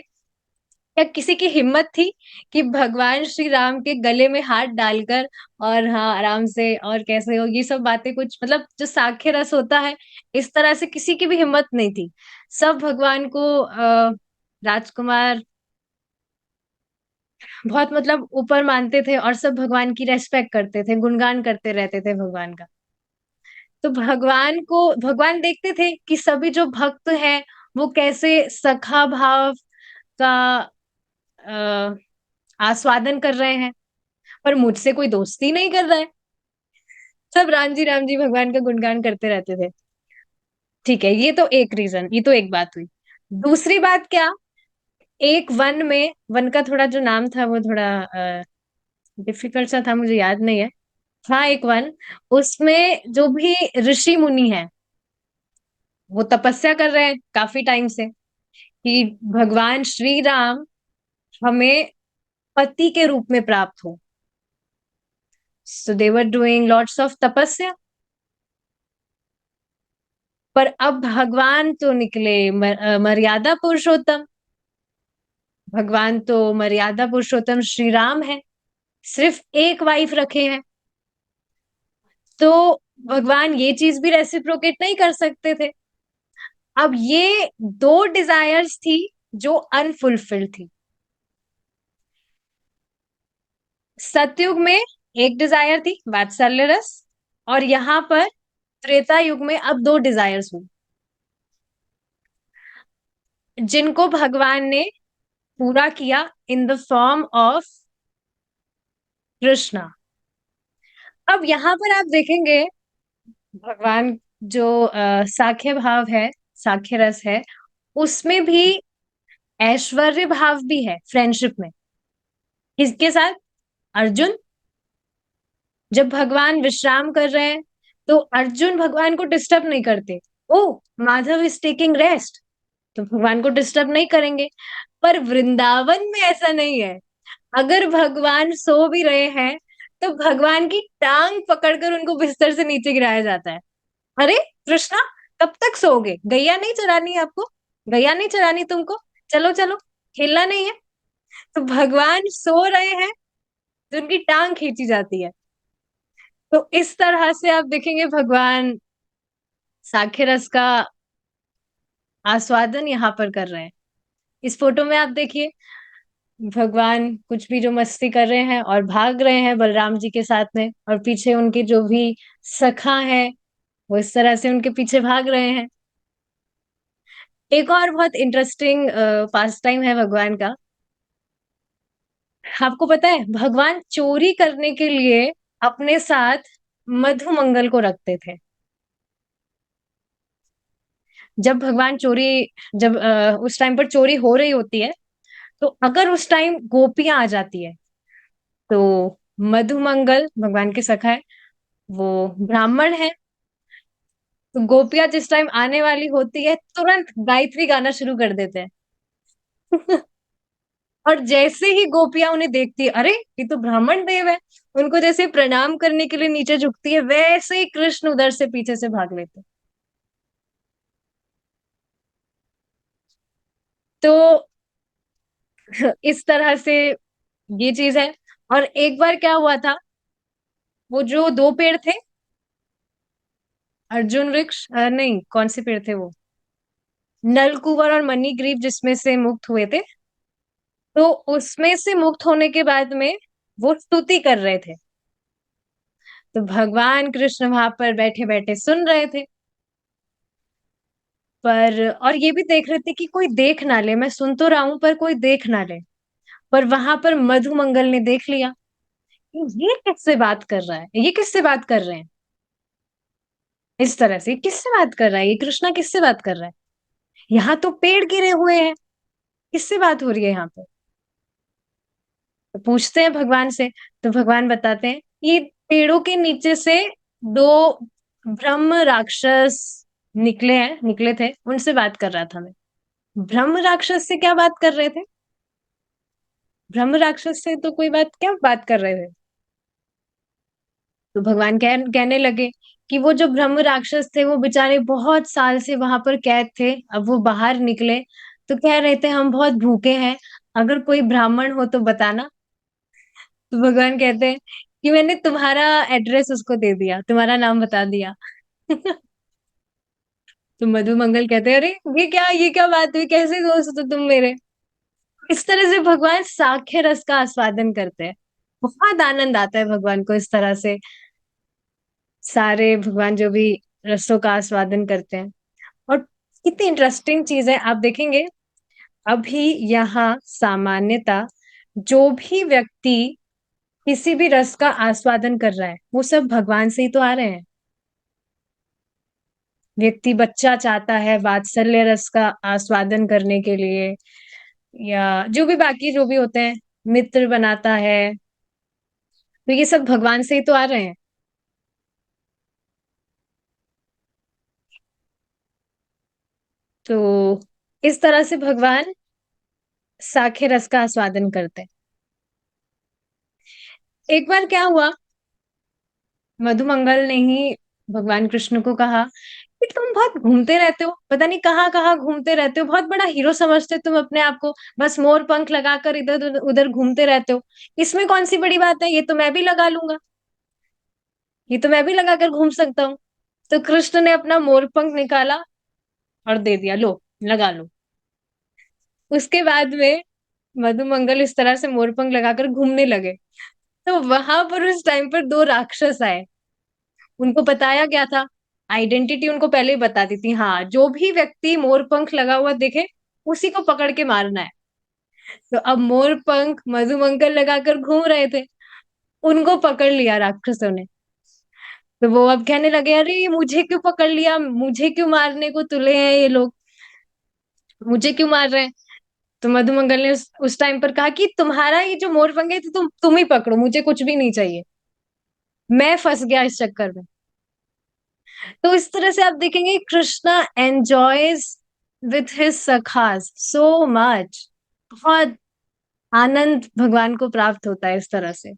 क्या किसी की हिम्मत थी कि भगवान श्री राम के गले में हाथ डालकर और हाँ आराम से और कैसे हो ये सब बातें, कुछ मतलब जो साखे रस होता है, इस तरह से किसी की भी हिम्मत नहीं थी। सब भगवान को राजकुमार बहुत मतलब ऊपर मानते थे और सब भगवान की रेस्पेक्ट करते थे, गुणगान करते रहते थे भगवान का। तो भगवान को, भगवान देखते थे कि सभी जो भक्त हैं वो कैसे सखा भाव का अ, आस्वादन कर रहे हैं, पर मुझसे कोई दोस्ती नहीं कर रहा है। सब राम जी भगवान का गुणगान करते रहते थे। ठीक है, ये तो एक रीजन, ये तो एक बात हुई। दूसरी बात क्या, एक वन में, वन का थोड़ा जो नाम था वो थोड़ा डिफिकल्ट सा था, मुझे याद नहीं है। हाँ एक वन, उसमें जो भी ऋषि मुनि है वो तपस्या कर रहे हैं काफी टाइम से कि भगवान श्री राम हमें पति के रूप में प्राप्त हो। सो दे वर डूइंग लॉट्स ऑफ तपस्या। पर अब भगवान तो निकले मर्यादा पुरुषोत्तम। भगवान तो मर्यादा पुरुषोत्तम श्री राम है, सिर्फ एक वाइफ रखे हैं। तो भगवान ये चीज भी रेसिप्रोकेट नहीं कर सकते थे। अब ये दो डिजायर्स थी जो अनफुलफिल्ड थी। सतयुग में एक डिजायर थी वात्सल्य रस, और यहाँ पर त्रेता युग में अब दो डिजायर्स हुई, जिनको भगवान ने पूरा किया in the form of Krishna. अब यहाँ पर आप देखेंगे भगवान जो साख्य भाव है, साख्य रस है, उसमें भी ऐश्वर्य भाव भी है फ्रेंडशिप में। किसके साथ, अर्जुन। जब भगवान विश्राम कर रहे हैं तो अर्जुन भगवान को डिस्टर्ब नहीं करते। ओ, माधव इज टेकिंग रेस्ट, तो भगवान को डिस्टर्ब नहीं करेंगे। पर वृंदावन में ऐसा नहीं है। अगर भगवान सो भी रहे हैं तो भगवान की टांग पकड़कर उनको बिस्तर से नीचे गिराया जाता है। अरे कृष्णा, कब तक सोओगे, गैया नहीं चरानी है आपको, गैया नहीं चरानी तुमको, चलो चलो, खेलना नहीं है। तो भगवान सो रहे हैं तो उनकी टांग खींची जाती है। तो इस तरह से आप देखेंगे भगवान साखे रस का आस्वादन यहाँ पर कर रहे हैं। इस फोटो में आप देखिए, भगवान कुछ भी जो मस्ती कर रहे हैं और भाग रहे हैं बलराम जी के साथ में, और पीछे उनके जो भी सखा है वो इस तरह से उनके पीछे भाग रहे हैं। एक और बहुत इंटरेस्टिंग पास टाइम है भगवान का। आपको पता है भगवान चोरी करने के लिए अपने साथ मधुमंगल को रखते थे। जब भगवान चोरी जब उस टाइम पर चोरी हो रही होती है, तो अगर उस टाइम गोपियां आ जाती है, तो मधुमंगल भगवान के सखा है, वो ब्राह्मण है, तो गोपियां जिस टाइम आने वाली होती है तुरंत गायत्री गाना शुरू कर देते हैं। और जैसे ही गोपियां उन्हें देखती है, अरे ये तो ब्राह्मण देव है, उनको जैसे प्रणाम करने के लिए नीचे झुकती है, वैसे ही कृष्ण उधर से पीछे से भाग लेते हैं। तो इस तरह से ये चीज है। और एक बार क्या हुआ था, वो जो दो पेड़ थे, अर्जुन वृक्ष, नहीं कौन से पेड़ थे वो, नलकूबर और मणिग्रीव, जिसमें से मुक्त हुए थे, तो उसमें से मुक्त होने के बाद में वो स्तुति कर रहे थे। तो भगवान कृष्ण वहां पर बैठे बैठे सुन रहे थे, पर और ये भी देख रहे थे कि कोई देख ना ले, मैं सुन तो रहा हूं पर कोई देख ना ले। पर वहां पर मधुमंगल ने देख लिया कि ये किससे बात कर रहा है, ये किससे बात कर रहे हैं, इस तरह से किससे बात कर रहा है, ये कृष्णा किससे बात कर रहा है, यहाँ तो पेड़ गिरे हुए हैं, किससे बात हो रही है यहाँ पे। तो पूछते हैं भगवान से, तो भगवान बताते हैं ये पेड़ों के नीचे से दो ब्रह्म राक्षस निकले थे, उनसे बात कर रहा था मैं। ब्रह्म राक्षस से क्या बात कर रहे थे, ब्रह्म राक्षस से तो कोई बात क्या बात कर रहे थे। तो भगवान कहने लगे कि वो जो ब्रह्म राक्षस थे वो बेचारे बहुत साल से वहां पर कैद थे, अब वो बाहर निकले, तो कह रहे थे हम बहुत भूखे हैं, अगर कोई ब्राह्मण हो तो बताना। तो भगवान कहते हैं कि मैंने तुम्हारा एड्रेस उसको दे दिया, तुम्हारा नाम बता दिया। तो मधु मंगल कहते हैं अरे ये क्या बात हुई, कैसे दोस्त हो तुम मेरे। इस तरह से भगवान साखे रस का आस्वादन करते हैं। बहुत आनंद आता है भगवान को इस तरह से, सारे भगवान जो भी रसों का आस्वादन करते हैं। और कितनी इंटरेस्टिंग चीज है, आप देखेंगे अभी यहाँ सामान्यता जो भी व्यक्ति किसी भी रस का आस्वादन कर रहा है वो सब भगवान से ही तो आ रहे हैं। व्यक्ति बच्चा चाहता है वात्सल्य रस का आस्वादन करने के लिए, या जो भी बाकी जो भी होते हैं, मित्र बनाता है, तो ये सब भगवान से ही तो आ रहे हैं। तो इस तरह से भगवान साखे रस का आस्वादन करते हैं। एक बार क्या हुआ, मधुमंगल ने ही भगवान कृष्ण को कहा कि तुम बहुत घूमते रहते हो, पता नहीं कहाँ कहाँ घूमते रहते हो, बहुत बड़ा हीरो समझते हो तुम अपने आप को, बस मोर पंख लगाकर इधर उधर उधर घूमते रहते हो, इसमें कौन सी बड़ी बात है, ये तो मैं भी लगा लूंगा, ये तो मैं भी लगाकर घूम सकता हूँ। तो कृष्ण ने अपना मोर पंख निकाला और दे दिया, लो लगा लो। उसके बाद में मधुमंगल इस तरह से मोर पंख लगाकर घूमने लगे। तो वहां पर उस टाइम पर दो राक्षस आए, उनको बताया गया था, आइडेंटिटी उनको पहले ही बता दी थी, हाँ जो भी व्यक्ति मोरपंख लगा हुआ दिखे उसी को पकड़ के मारना है। तो अब मोरपंख मधुमंगल लगाकर घूम रहे थे, उनको पकड़ लिया राक्षसों ने। तो वो अब कहने लगे अरे ये मुझे क्यों पकड़ लिया, मुझे क्यों मारने को तुले हैं ये लोग, मुझे क्यों मार रहे हैं। तो मधुमंगल ने उस टाइम पर कहा कि तुम्हारा ये जो मोरपंख है तो तुम ही पकड़ो, मुझे कुछ भी नहीं चाहिए, मैं फंस गया इस चक्कर में। तो इस तरह से आप देखेंगे कृष्णा एंजॉयज विथ हिज सखास सो मच, बहुत आनंद भगवान को प्राप्त होता है इस तरह से।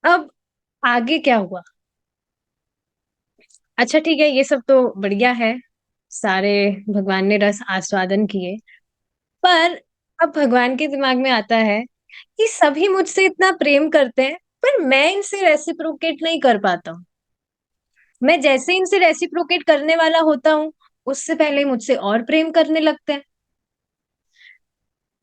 अब आगे क्या हुआ, अच्छा ठीक है ये सब तो बढ़िया है, सारे भगवान ने रस आस्वादन किए, पर अब भगवान के दिमाग में आता है कि सभी मुझसे इतना प्रेम करते हैं पर मैं इनसे रेसिप्रोकेट नहीं कर पाता हूँ। मैं जैसे इनसे रेसिप्रोकेट करने वाला होता हूँ उससे पहले मुझसे और प्रेम करने लगते हैं।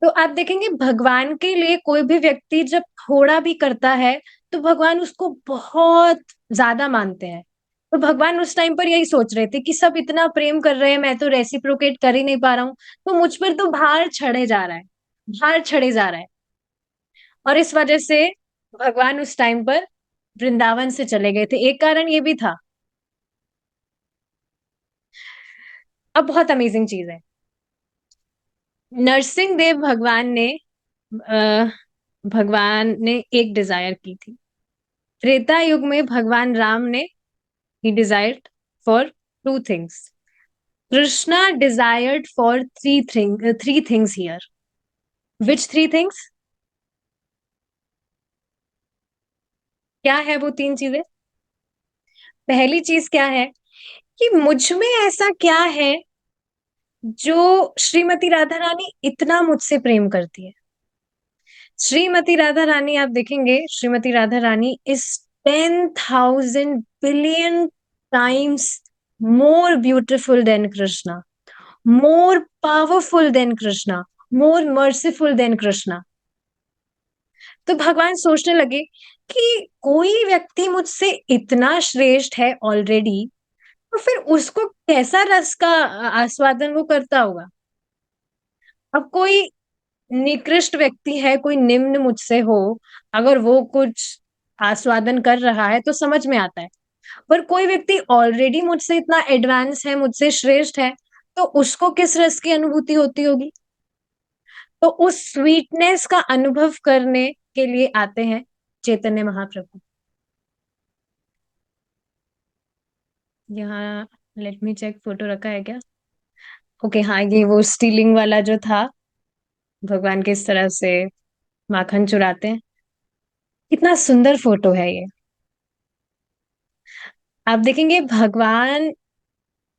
तो आप देखेंगे भगवान के लिए कोई भी व्यक्ति जब थोड़ा भी करता है, तो भगवान उसको बहुत ज़्यादा मानते हैं। तो भगवान उस टाइम पर यही सोच रहे थे कि सब इतना प्रेम कर रहे हैं, मैं तो रेसिप्रोकेट कर ही नहीं पा रहा हूँ, तो मुझ पर तो भार चढ़े जा रहा है, भार चढ़े जा रहा है। और इस वजह से भगवान उस टाइम पर वृंदावन से चले गए थे। एक कारण ये भी था। अब बहुत अमेजिंग चीज़ है। नरसिंह देव अ, भगवान ने एक डिजायर की थी। त्रेता युग में भगवान राम ने he desired for two things. Krishna desired for three things here. Which three things? क्या है वो तीन चीजें? पहली चीज क्या है कि मुझ में ऐसा क्या है जो श्रीमती राधा रानी इतना मुझसे प्रेम करती है। श्रीमती राधा रानी आप देखेंगे, Shrimati Radha Rani is 10,000 billion times more beautiful than Krishna, more powerful than Krishna, more merciful than Krishna. तो भगवान सोचने लगे कि कोई व्यक्ति मुझसे इतना श्रेष्ठ है ऑलरेडी, तो फिर उसको कैसा रस का आस्वादन वो करता होगा। अब कोई निकृष्ट व्यक्ति है, कोई निम्न मुझसे हो, अगर वो कुछ आस्वादन कर रहा है तो समझ में आता है। पर कोई व्यक्ति ऑलरेडी मुझसे इतना एडवांस है, मुझसे श्रेष्ठ है, तो उसको किस रस की अनुभूति होती होगी। तो उस स्वीटनेस का अनुभव करने के लिए आते हैं चैतन्य महाप्रभु। यहाँ लेट मी चेक, फोटो रखा है क्या? ओके, हाँ, ये वो स्टीलिंग वाला जो था, भगवान किस तरह से माखन चुराते हैं। कितना सुंदर फोटो है ये। आप देखेंगे भगवान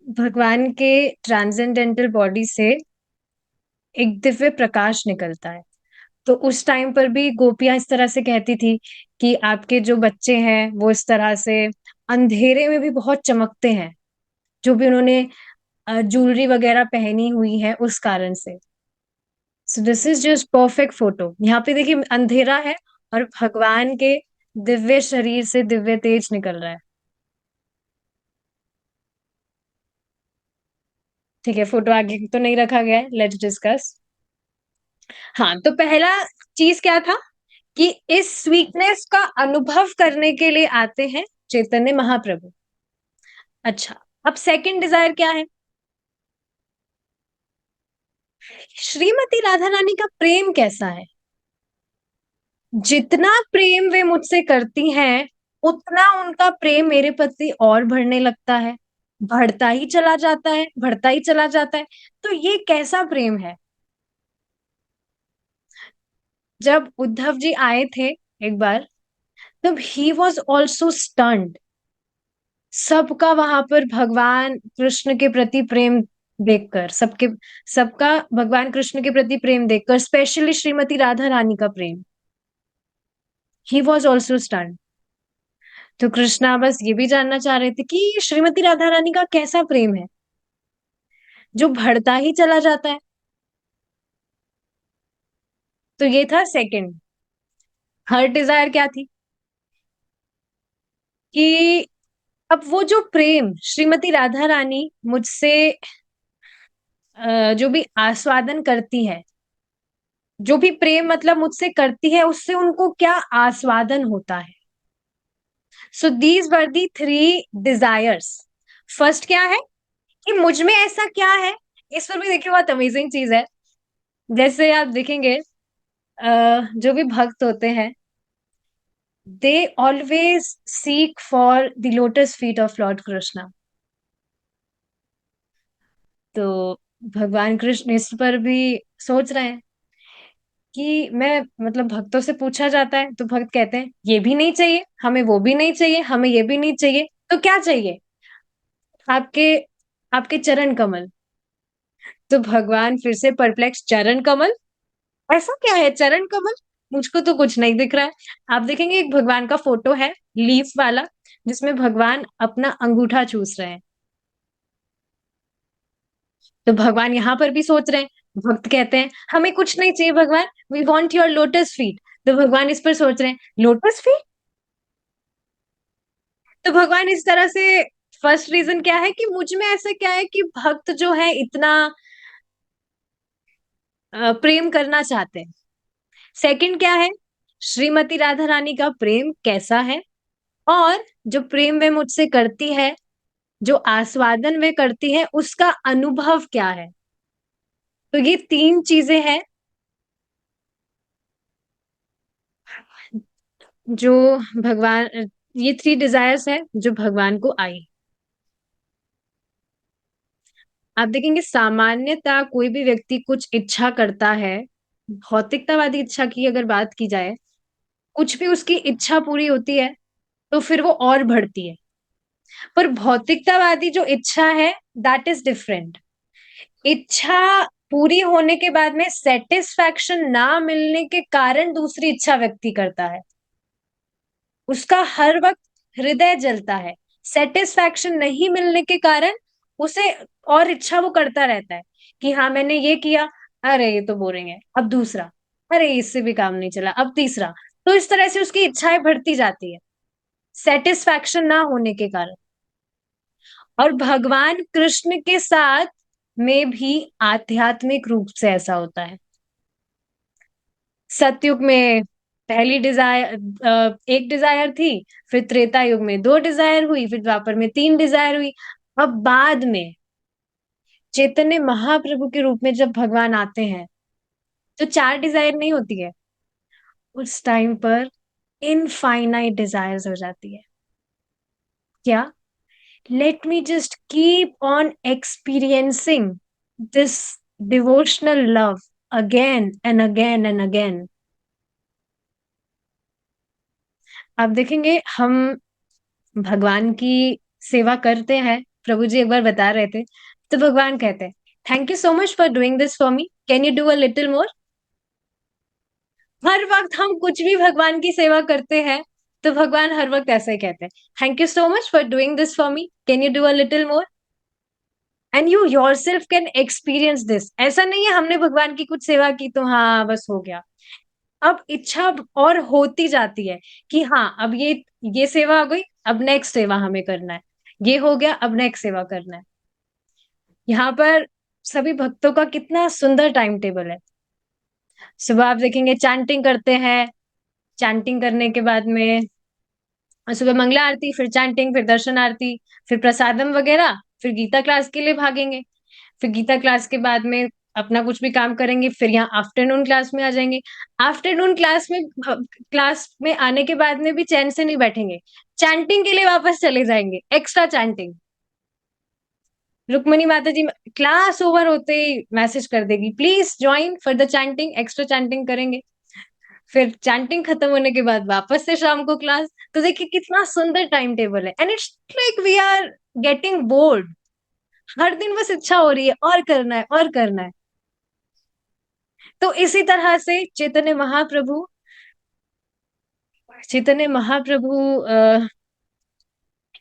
भगवान के ट्रांसेंडेंटल बॉडी से एक दिव्य प्रकाश निकलता है। तो उस टाइम पर भी गोपियां इस तरह से कहती थी कि आपके जो बच्चे हैं वो इस तरह से अंधेरे में भी बहुत चमकते हैं, जो भी उन्होंने ज्वेलरी वगैरह पहनी हुई है उस कारण से। So this is just perfect photo. यहाँ पे देखिए अंधेरा है और भगवान के दिव्य शरीर से दिव्य तेज निकल रहा है। ठीक है, फोटो आगे तो नहीं रखा गया है, लेट्स डिस्कस। हाँ, तो पहला चीज क्या था कि इस स्वीटनेस का अनुभव करने के लिए आते हैं चैतन्य महाप्रभु। अच्छा, अब सेकंड डिजायर क्या है? श्रीमती राधा रानी का प्रेम कैसा है? जितना प्रेम वे मुझसे करती हैं, उतना उनका प्रेम मेरे प्रति और बढ़ने लगता है, बढ़ता ही चला जाता है, बढ़ता ही चला जाता है। तो ये कैसा प्रेम है? जब उद्धव जी आए थे एक बार, तब ही वॉज ऑल्सो स्टन्ड। सबका वहां पर भगवान कृष्ण के प्रति प्रेम देखकर, सबका भगवान कृष्ण के प्रति प्रेम देखकर, स्पेशली श्रीमती राधा रानी का प्रेम, ही वॉज ऑल्सो स्टन्ड। तो कृष्णा बस ये भी जानना चाह रहे थे कि श्रीमती राधा रानी का कैसा प्रेम है जो बढ़ता ही चला जाता है। तो ये था सेकंड। थर्ड डिजायर क्या थी कि अब वो जो प्रेम श्रीमती राधा रानी मुझसे जो भी आस्वादन करती है, जो भी प्रेम मतलब मुझसे करती है, उससे उनको क्या आस्वादन होता है। So these were the three desires. First क्या है कि मुझ में ऐसा क्या है। इस पर भी देखिए बहुत अमेजिंग चीज है। जैसे आप देखेंगे जो भी भक्त होते हैं, they always seek for the lotus feet of Lord Krishna. तो भगवान कृष्ण इस पर भी सोच रहे हैं कि मैं मतलब भक्तों से पूछा जाता है तो भक्त कहते हैं ये भी नहीं चाहिए हमें, वो भी नहीं चाहिए हमें, ये भी नहीं चाहिए, तो क्या चाहिए? आपके आपके चरण कमल। तो भगवान फिर से परप्लेक्स, चरण कमल? ऐसा क्या है चरण कमल? मुझको तो कुछ नहीं दिख रहा है। आप देखेंगे एक भगवान का फोटो है लीफ वाला, जिसमें भगवान अपना अंगूठा चूस रहे हैं। तो भगवान यहाँ पर भी सोच रहे हैं। भक्त कहते हैं हमें कुछ नहीं चाहिए भगवान, we want your lotus feet. तो भगवान इस पर सोच रहे हैं लोटस फीट। तो भगवान इस तरह से, फर्स्ट रीजन क्या है कि मुझ में ऐसा क्या है कि भक्त जो है इतना प्रेम करना चाहते हैं। सेकंड क्या है, श्रीमती राधा रानी का प्रेम कैसा है, और जो प्रेम वे मुझसे करती है, जो आस्वादन वे करती है, उसका अनुभव क्या है। तो ये तीन चीजें हैं जो भगवान, ये थ्री डिजायर्स है जो भगवान को आई। आप देखेंगे सामान्यतः कोई भी व्यक्ति कुछ इच्छा करता है, भौतिकतावादी इच्छा की अगर बात की जाए, कुछ भी उसकी इच्छा पूरी होती है तो फिर वो और बढ़ती है। पर भौतिकतावादी जो इच्छा है, दैट इज डिफरेंट। इच्छा पूरी होने के बाद में सेटिस्फैक्शन ना मिलने के कारण दूसरी इच्छा व्यक्ति करता है, उसका हर वक्त हृदय जलता है। सेटिस्फैक्शन नहीं मिलने के कारण उसे और इच्छा वो करता रहता है कि हाँ मैंने ये किया, अरे ये तो बोरिंग है, अब दूसरा, अरे इससे भी काम नहीं चला, अब तीसरा। तो इस तरह से उसकी इच्छाएं बढ़ती जाती है सेटिस्फैक्शन ना होने के कारण। और भगवान कृष्ण के साथ में भी आध्यात्मिक रूप से ऐसा होता है। सतयुग में पहली डिजायर, एक डिजायर थी, फिर त्रेता युग में दो डिजायर हुई, फिर द्वापर में तीन डिजायर हुई। अब बाद में चैतन्य महाप्रभु के रूप में जब भगवान आते हैं तो चार डिजायर नहीं होती है, उस टाइम पर इनफाइनाइट डिजायर्स हो जाती है। क्या, let me just keep on experiencing this devotional love again and again and again. आप देखेंगे हम भगवान की सेवा करते हैं, प्रभु जी एक बार बता रहे थे, तो भगवान कहते हैं thank you so much for doing this for me, can you do a little more. हर वक्त हम कुछ भी भगवान की सेवा करते हैं तो भगवान हर वक्त ऐसा ही कहते हैं, thank you so much for doing this for me, can you do a little more, and you your self can experience this. ऐसा नहीं है हमने भगवान की कुछ सेवा की तो हाँ बस हो गया। अब इच्छा और होती जाती है कि हाँ अब ये सेवा हो गई, अब नेक्स्ट सेवा हमें करना है, ये हो गया अब नेक्स्ट सेवा करना है। यहाँ पर सभी भक्तों का कितना सुंदर टाइम टेबल है। सुबह आप देखेंगे चैंटिंग करते हैं, चैंटिंग करने के बाद में सुबह मंगला आरती, फिर चैंटिंग, फिर दर्शन आरती, फिर प्रसादम वगैरह, फिर गीता क्लास के लिए भागेंगे, फिर गीता क्लास के बाद में अपना कुछ भी काम करेंगे, फिर यहाँ आफ्टरनून क्लास में आ जाएंगे। आफ्टरनून क्लास में आने के बाद में भी चैन से नहीं बैठेंगे, चैंटिंग के लिए वापस चले जाएंगे, एक्स्ट्रा चैंटिंग। रुक्मणी माता जी क्लास ओवर होते ही मैसेज कर देगी please join for the chanting, extra chanting करेंगे। फिर चैंटिंग खत्म होने के बाद वापस से शाम को क्लास। तो देखिए कितना सुंदर टाइम टेबल है, and it's like we are getting bored. हर दिन बस इच्छा हो रही है और करना है और करना है। तो इसी तरह से चैतन्य महाप्रभु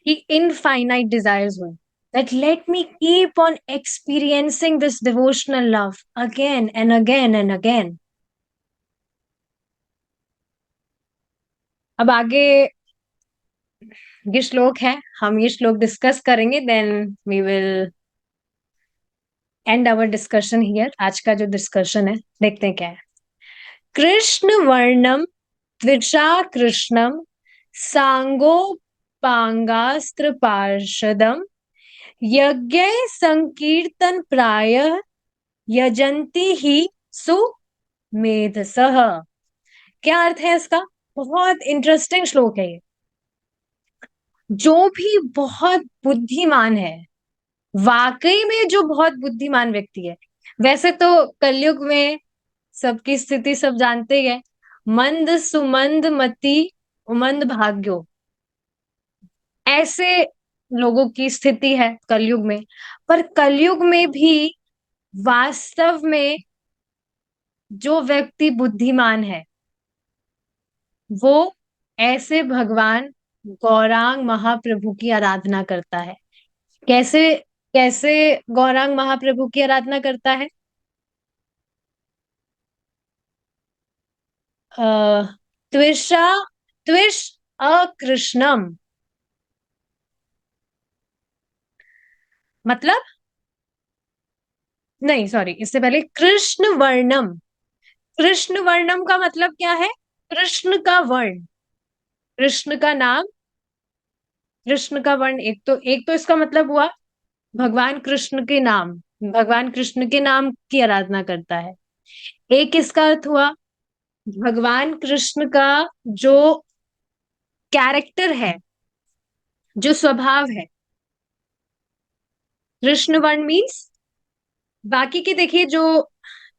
की इनफाइनाइट डिजायर्स हुए, that let me keep on experiencing this devotional love again and again and again. अब आगे ये श्लोक है, हम ये श्लोक डिस्कस करेंगे, then we will end our discussion here. आज का जो डिस्कशन है देखते हैं क्या है। कृष्ण वर्णम द्विषा कृष्णम सांगोपांगास्त्र पार्षदम यज्ञ संकीर्तन प्राय यजंती ही सुमेधसः। क्या अर्थ है इसका? बहुत इंटरेस्टिंग श्लोक है ये। जो भी बहुत बुद्धिमान है, वाकई में जो बहुत बुद्धिमान व्यक्ति है, वैसे तो कलयुग में सबकी स्थिति सब जानते ही है, मंद सुमंद मति उमंद भाग्यो, ऐसे लोगों की स्थिति है कलयुग में। पर कलयुग में भी वास्तव में जो व्यक्ति बुद्धिमान है वो ऐसे भगवान गौरांग महाप्रभु की आराधना करता है। कैसे कैसे गौरांग महाप्रभु की आराधना करता है? अ, त्विषा त्विष अकृष्णम, मतलब, नहीं सॉरी, इससे पहले कृष्ण वर्णम। कृष्ण वर्णम का मतलब क्या है? कृष्ण का वर्ण, कृष्ण का नाम, कृष्ण का वर्ण। एक तो इसका मतलब हुआ भगवान कृष्ण के नाम, भगवान कृष्ण के नाम की आराधना करता है। एक इसका अर्थ हुआ भगवान कृष्ण का जो कैरेक्टर है, जो स्वभाव है। कृष्ण वर्ण मीन्स, बाकी के देखिए जो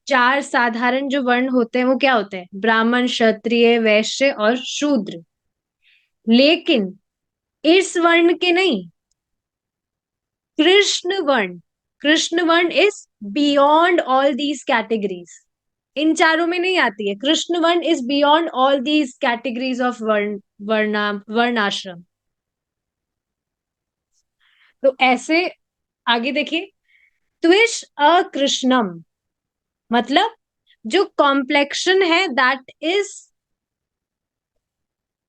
चार साधारण जो वर्ण होते हैं वो क्या होते हैं? ब्राह्मण, क्षत्रिय, वैश्य और शूद्र। लेकिन इस वर्ण के नहीं, कृष्ण वर्ण, कृष्ण वर्ण is beyond all these categories. इन चारों में नहीं आती है। कृष्ण वर्ण is beyond all these categories of वर्णाश्रम। तो ऐसे आगे देखिए, त्विष अकृष्णम, मतलब जो कॉम्प्लेक्शन है दैट इज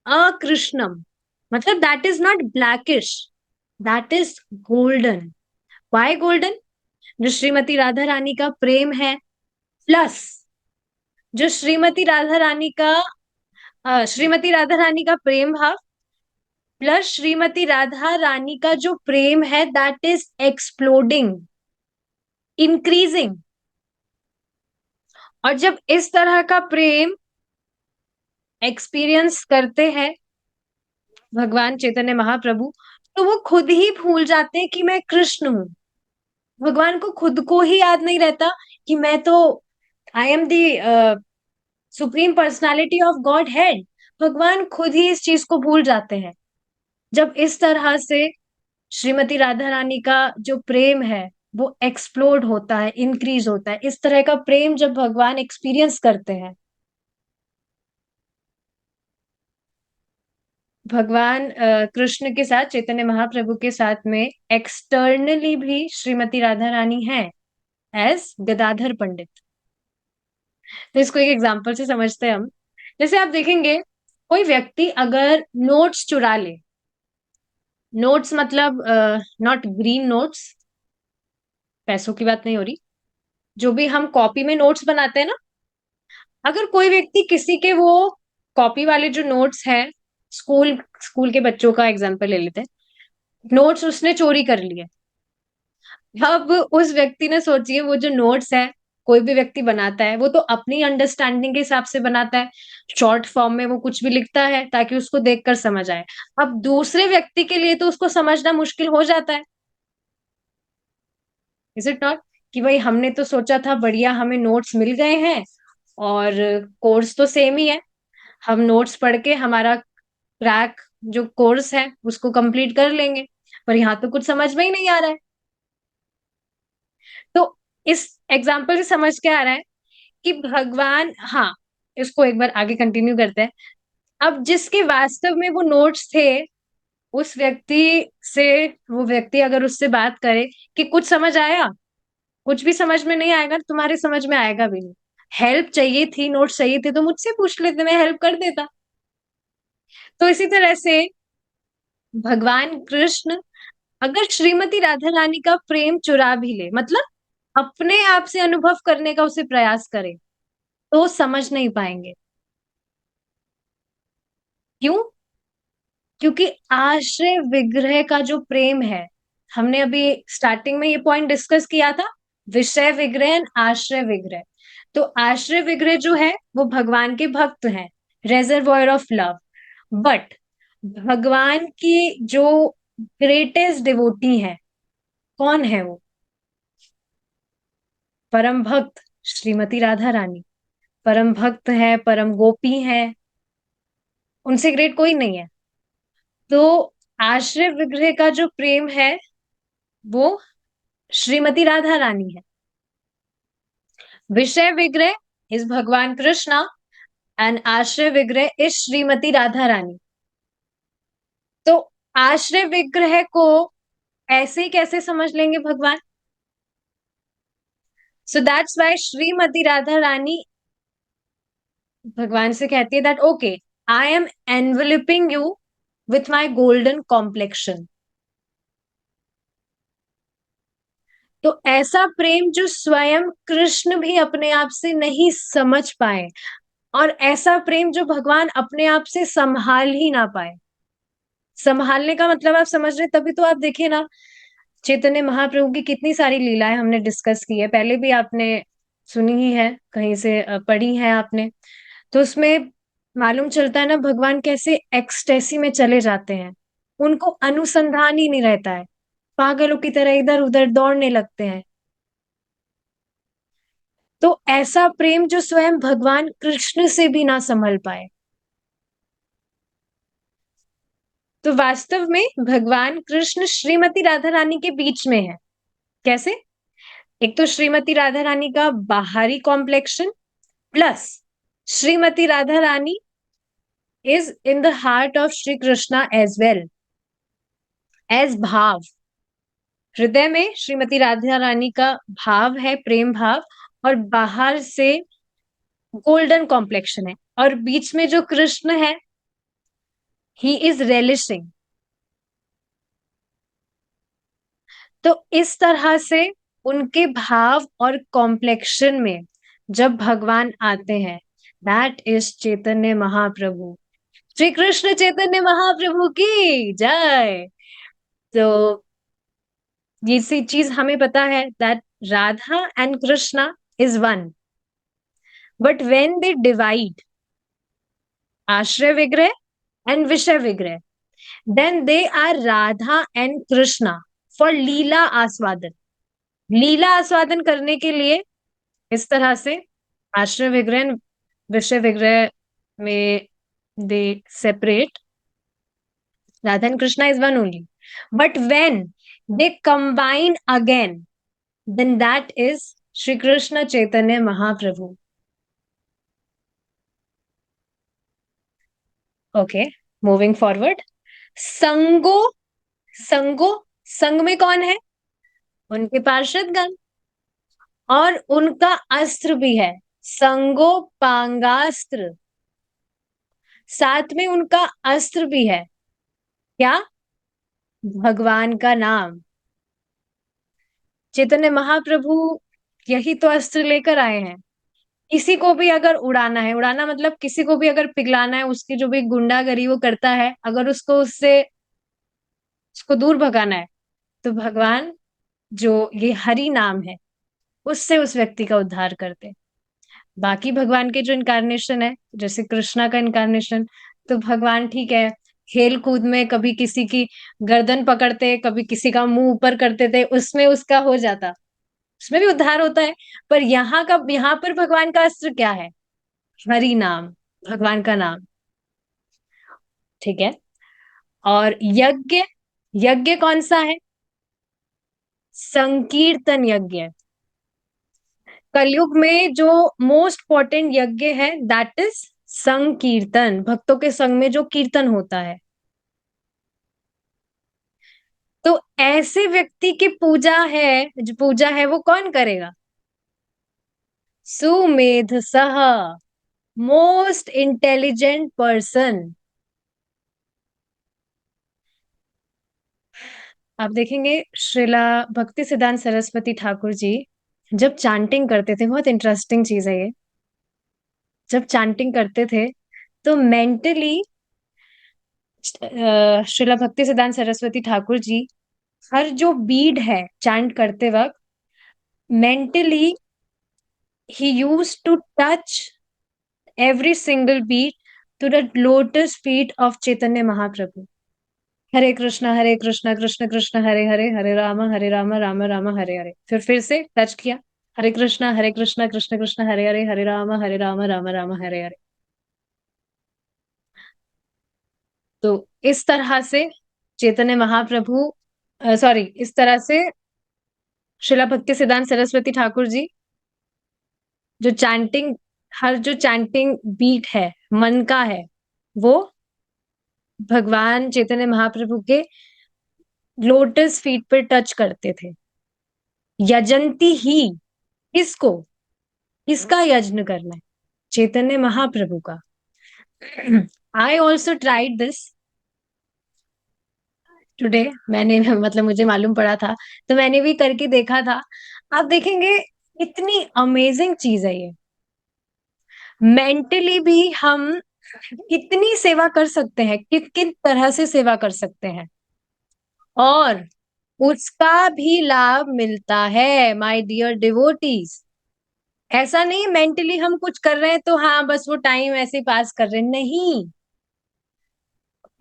अकृष्णम, मतलब that is not blackish, that is golden. Why golden? जो श्रीमती राधा रानी का प्रेम है, प्लस जो श्रीमती राधा रानी का श्रीमती राधा रानी का प्रेम भाव, प्लस श्रीमती राधा रानी का जो प्रेम है दैट इज एक्सप्लोडिंग, इंक्रीजिंग। और जब इस तरह का प्रेम एक्सपीरियंस करते हैं भगवान चैतन्य महाप्रभु, तो वो खुद ही भूल जाते हैं कि मैं कृष्ण हूं। भगवान को खुद को ही याद नहीं रहता कि मैं तो, I am the supreme personality of God head. भगवान खुद ही इस चीज को भूल जाते हैं। जब इस तरह से श्रीमती राधा रानी का जो प्रेम है वो एक्सप्लोड होता है, इंक्रीज होता है, इस तरह का प्रेम जब भगवान एक्सपीरियंस करते हैं, भगवान कृष्ण के साथ, चैतन्य महाप्रभु के साथ में एक्सटर्नली भी श्रीमती राधा रानी है एज गदाधर पंडित। तो इसको एक एग्जांपल से समझते हैं हम। जैसे आप देखेंगे, कोई व्यक्ति अगर नोट्स चुरा ले, नोट्स मतलब नॉट ग्रीन नोट्स, पैसों की बात नहीं हो रही, जो भी हम कॉपी में नोट्स बनाते हैं ना, अगर कोई व्यक्ति किसी के वो कॉपी वाले जो नोट्स हैं, स्कूल स्कूल के बच्चों का एग्जांपल ले लेते हैं, नोट्स उसने चोरी कर लिए। अब उस व्यक्ति ने, सोचिए, वो जो नोट्स है, कोई भी व्यक्ति बनाता है वो तो अपनी अंडरस्टैंडिंग के हिसाब से बनाता है, शॉर्ट फॉर्म में वो कुछ भी लिखता है ताकि उसको देखकर समझ आए। अब दूसरे व्यक्ति के लिए तो उसको समझना मुश्किल हो जाता है, इज इट नॉट? कि भाई हमने तो सोचा था बढ़िया हमें नोट्स मिल गए हैं और कोर्स तो सेम ही है, हम नोट्स पढ़ के हमारा क्रैक जो कोर्स है उसको कंप्लीट कर लेंगे, पर यहाँ तो कुछ समझ में ही नहीं आ रहा है। तो इस एग्जाम्पल से समझ के आ रहा है कि भगवान, हाँ, इसको एक बार आगे कंटिन्यू करते हैं। अब जिसके वास्तव में वो नोट्स थे, उस व्यक्ति से, वो व्यक्ति अगर उससे बात करे कि कुछ समझ आया, कुछ भी समझ में नहीं आएगा, तुम्हारे समझ में आएगा भी नहीं। हेल्प चाहिए थी, नोट्स चाहिए थे तो मुझसे पूछ लेते, मैं हेल्प कर देता। तो इसी तरह से भगवान कृष्ण अगर श्रीमती राधा रानी का प्रेम चुरा भी ले, मतलब अपने आप से अनुभव करने का उसे प्रयास करे, तो समझ नहीं पाएंगे। क्यों? क्योंकि आश्रय विग्रह का जो प्रेम है, हमने अभी स्टार्टिंग में ये पॉइंट डिस्कस किया था, विषय विग्रह एंड आश्रय विग्रह। तो आश्रय विग्रह जो है वो भगवान के भक्त हैं, रेजर्वॉयर ऑफ लव। बट भगवान की जो ग्रेटेस्ट डिवोटी है, कौन है वो? परम भक्त श्रीमती राधा रानी। परम भक्त है, परम गोपी है, उनसे ग्रेट कोई नहीं है। तो आश्रय विग्रह का जो प्रेम है वो श्रीमती राधा रानी है। विषय विग्रह इज भगवान कृष्णा एंड आश्रय विग्रह इज श्रीमती राधा रानी। तो आश्रय विग्रह को ऐसे ही कैसे समझ लेंगे भगवान? So that's why Shrimati Radha Rani भगवान से कहती है that okay, I am enveloping you with my golden complexion. तो ऐसा प्रेम जो स्वयं कृष्ण भी अपने आप से नहीं समझ पाए, और ऐसा प्रेम जो भगवान अपने आप से संभाल ही ना पाए। संभालने का मतलब आप समझ रहे, तभी तो आप देखिए ना, चैतन्य महाप्रभु की कितनी सारी लीलाएं हमने डिस्कस की है, पहले भी आपने सुनी ही है, कहीं से पढ़ी है आपने। तो उसमें मालूम चलता है ना भगवान कैसे एक्सटेसी में चले जाते हैं, उनको अनुसंधान ही नहीं रहता है, पागलों की तरह इधर उधर दौड़ने लगते हैं। तो ऐसा प्रेम जो स्वयं भगवान कृष्ण से भी ना संभल पाए। तो वास्तव में भगवान कृष्ण श्रीमती राधा रानी के बीच में है। कैसे? एक तो श्रीमती राधा रानी का बाहरी complexion, plus Shrimati Radha Rani is in the heart of Shri Krishna as well as भाव। हृदय में श्रीमती राधा रानी का भाव है, प्रेम भाव, और बाहर से गोल्डन कॉम्प्लेक्शन है, और बीच में जो कृष्ण है, ही इज रेलिशिंग। तो इस तरह से उनके भाव और कॉम्प्लेक्शन में जब भगवान आते हैं, दैट इज चैतन्य महाप्रभु। श्री कृष्ण चैतन्य महाप्रभु की जय। तो ये सी चीज हमें पता है that Radha and Krishna is one, but when they divide आश्रय विग्रह एंड विषय विग्रह, then they are Radha and Krishna for लीला आस्वादन। लीला आस्वादन करने के लिए इस तरह से आश्रय विग्रह विषय विग्रह में they separate, Radha and Krishna is one only, but when they combine again, then that is Shri Krishna Chaitanya Mahaprabhu. Okay, moving forward. संगो, संगो, संग में कौन है? उनके पार्षदगण, और उनका अस्त्र भी है, संगो पांगास्त्र। साथ में उनका अस्त्र भी है, क्या? भगवान का नाम। चैतन्य महाप्रभु यही तो अस्त्र लेकर आए हैं। किसी को भी अगर उड़ाना है, उड़ाना मतलब किसी को भी अगर पिघलाना है, उसकी जो भी गुंडागरी वो करता है, अगर उसको उससे उसको दूर भगाना है, तो भगवान जो ये हरि नाम है, उससे उस व्यक्ति का उद्धार करते हैं। बाकी भगवान के जो इनकारनेशन है, जैसे कृष्णा का इनकारनेशन, तो भगवान ठीक है, खेल कूद में कभी किसी की गर्दन पकड़ते, कभी किसी का मुंह ऊपर करते थे, उसमें उसका हो जाता, उसमें भी उद्धार होता है। पर यहाँ पर भगवान का अस्त्र क्या है? हरि नाम, भगवान का नाम। ठीक है। और यज्ञ, यज्ञ कौन सा है? संकीर्तन यज्ञ। कलयुग में जो मोस्ट इम्पोर्टेंट यज्ञ है दैट इज संकीर्तन, भक्तों के संग में जो कीर्तन होता है। तो ऐसे व्यक्ति की पूजा है, जो पूजा है वो कौन करेगा? सुमेध सह, मोस्ट इंटेलिजेंट पर्सन। आप देखेंगे श्रीला भक्ति सिद्धांत सरस्वती ठाकुर जी जब चांटिंग करते थे, बहुत इंटरेस्टिंग चीज है ये, जब चांटिंग करते थे तो मेंटली श्रीला भक्ति सिद्धांत सरस्वती ठाकुर जी हर जो बीड है चैंट करते वक्त, mentally he use to touch every single beat to the lotus feet of Chaitanya Mahaprabhu. Hare Krishna Krishna Krishna Hare Hare, Hare Ram Ram Ram Hare Hare. फिर से टच किया, हरे कृष्णा कृष्ण कृष्ण हरे हरे, हरे राम राम राम हरे हरे। तो इस तरह से चैतन्य महाप्रभु, सॉरी, इस तरह से शिला भक्ति सिद्धांत सरस्वती ठाकुर जी जो चैंटिंग, हर जो चैंटिंग बीट है मन का है, वो भगवान चैतन्य महाप्रभु के लोटस फीट पे टच करते थे। यजंती ही, किसको? किसका यज्ञ करना है? चैतन्य महाप्रभु का। I also tried this today. मैंने मतलब मुझे मालूम पड़ा था, तो मैंने भी करके देखा था। आप देखेंगे, इतनी अमेजिंग चीज है ये। मेंटली भी हम कितनी सेवा कर सकते हैं, किन किन तरह से सेवा कर सकते हैं, और उसका भी लाभ मिलता है माय डियर डिवोटीज। ऐसा नहीं मेंटली हम कुछ कर रहे हैं तो हाँ बस वो टाइम ऐसे ही पास कर रहे हैं, नहीं।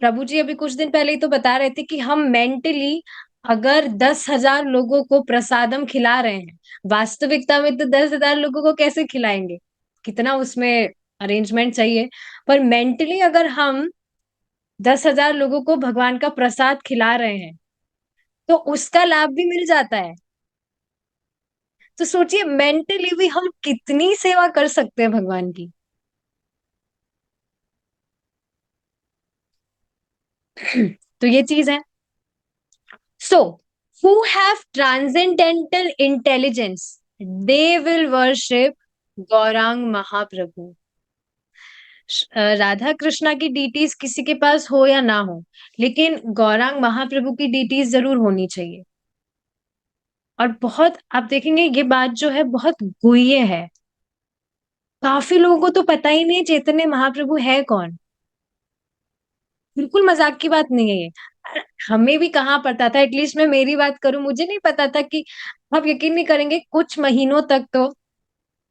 प्रभु जी अभी कुछ दिन पहले ही तो बता रहे थे कि हम मेंटली अगर 10,000 लोगों को प्रसादम खिला रहे हैं, वास्तविकता में तो 10,000 लोगों को कैसे खिलाएंगे, कितना उसमें अरेंजमेंट चाहिए। पर मेंटली अगर हम 10,000 लोगों को भगवान का प्रसाद खिला रहे हैं तो उसका लाभ भी मिल जाता है। तो सोचिए मेंटली भी हम कितनी सेवा कर सकते हैं भगवान की। तो ये चीज है। So who have transcendental intelligence, they will worship Gaurang Mahaprabhu. Radha Krishna की डीटीज किसी के पास हो या ना हो, लेकिन गौरांग महाप्रभु की डीटीज जरूर होनी चाहिए। और बहुत आप देखेंगे ये बात जो है बहुत गुह्य है। काफी लोगों को तो पता ही नहीं चैतन्य महाप्रभु है कौन। बिल्कुल मजाक की बात नहीं है ये। हमें भी कहाँ पता था, एटलीस्ट मैं मेरी बात करूं, मुझे नहीं पता था कि, आप यकीन नहीं करेंगे, कुछ महीनों तक तो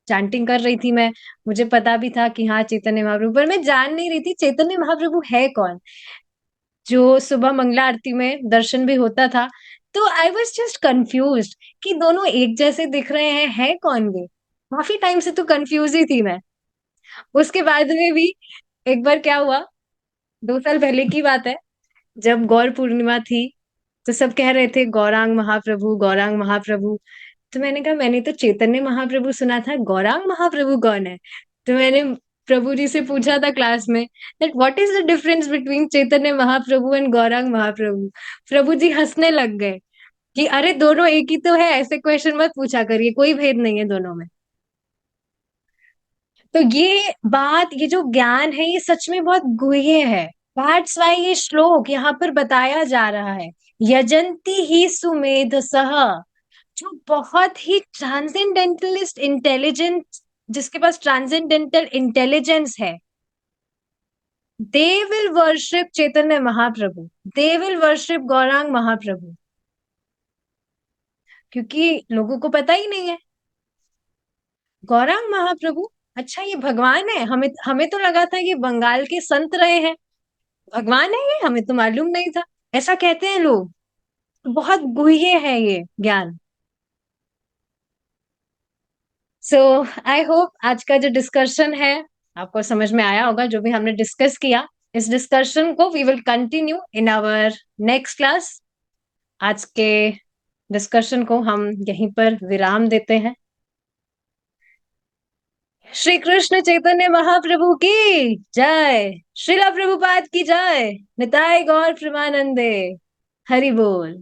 चैंटिंग कर रही थी मैं। मुझे पता भी था कि हाँ चैतन्य महाप्रभु, पर मैं जान नहीं रही थी चैतन्य महाप्रभु है कौन। जो सुबह मंगला आरती में दर्शन भी होता था, तो आई वॉज जस्ट कंफ्यूज कि दोनों एक जैसे दिख रहे हैं, है कौन ये। काफी टाइम से तो कंफ्यूज ही थी मैं। उसके बाद में भी एक बार क्या हुआ, 2 साल पहले की बात है, जब गौर पूर्णिमा थी, तो सब कह रहे थे गौरांग महाप्रभु, गौरांग महाप्रभु। तो मैंने कहा मैंने तो चैतन्य महाप्रभु सुना था, गौरांग महाप्रभु कौन है? तो मैंने प्रभु जी से पूछा था क्लास में that what is the difference between Chaitanya Mahaprabhu and Gauranga Mahaprabhu. Prabhu ji हंसने लग गए कि अरे दोनों एक ही तो है, ऐसे क्वेश्चन मत पूछा करिए, कोई भेद नहीं है दोनों में। तो ये बात, ये जो ज्ञान है, ये सच में बहुत गुह्य है। दैट्स वाई ये श्लोक यहाँ पर बताया जा रहा है। यजंती ही सुमेध सह, जो बहुत ही ट्रांसेंडेंटलिस्ट इंटेलिजेंस, जिसके पास ट्रांसेंडेंटल इंटेलिजेंस है, they will worship Chaitanya Mahaprabhu, they will worship Gaurang Mahaprabhu. क्योंकि लोगों को पता ही नहीं है गौरांग महाप्रभु। अच्छा ये भगवान है, हमें हमें तो लगा था ये बंगाल के संत रहे हैं, भगवान है ये, हमें तो मालूम नहीं था। ऐसा कहते हैं लोग। बहुत गुह्य है ये ज्ञान। सो आई होप आज का जो डिस्कशन है आपको समझ में आया होगा, जो भी हमने डिस्कस किया। इस डिस्कशन को we will continue in our next class. आज के डिस्कशन को हम यहीं पर विराम देते हैं। श्री कृष्ण चैतन्य महाप्रभु की जय, श्रीला प्रभुपाद की जय, निताय गौर प्रेमानंदे, हरि बोल।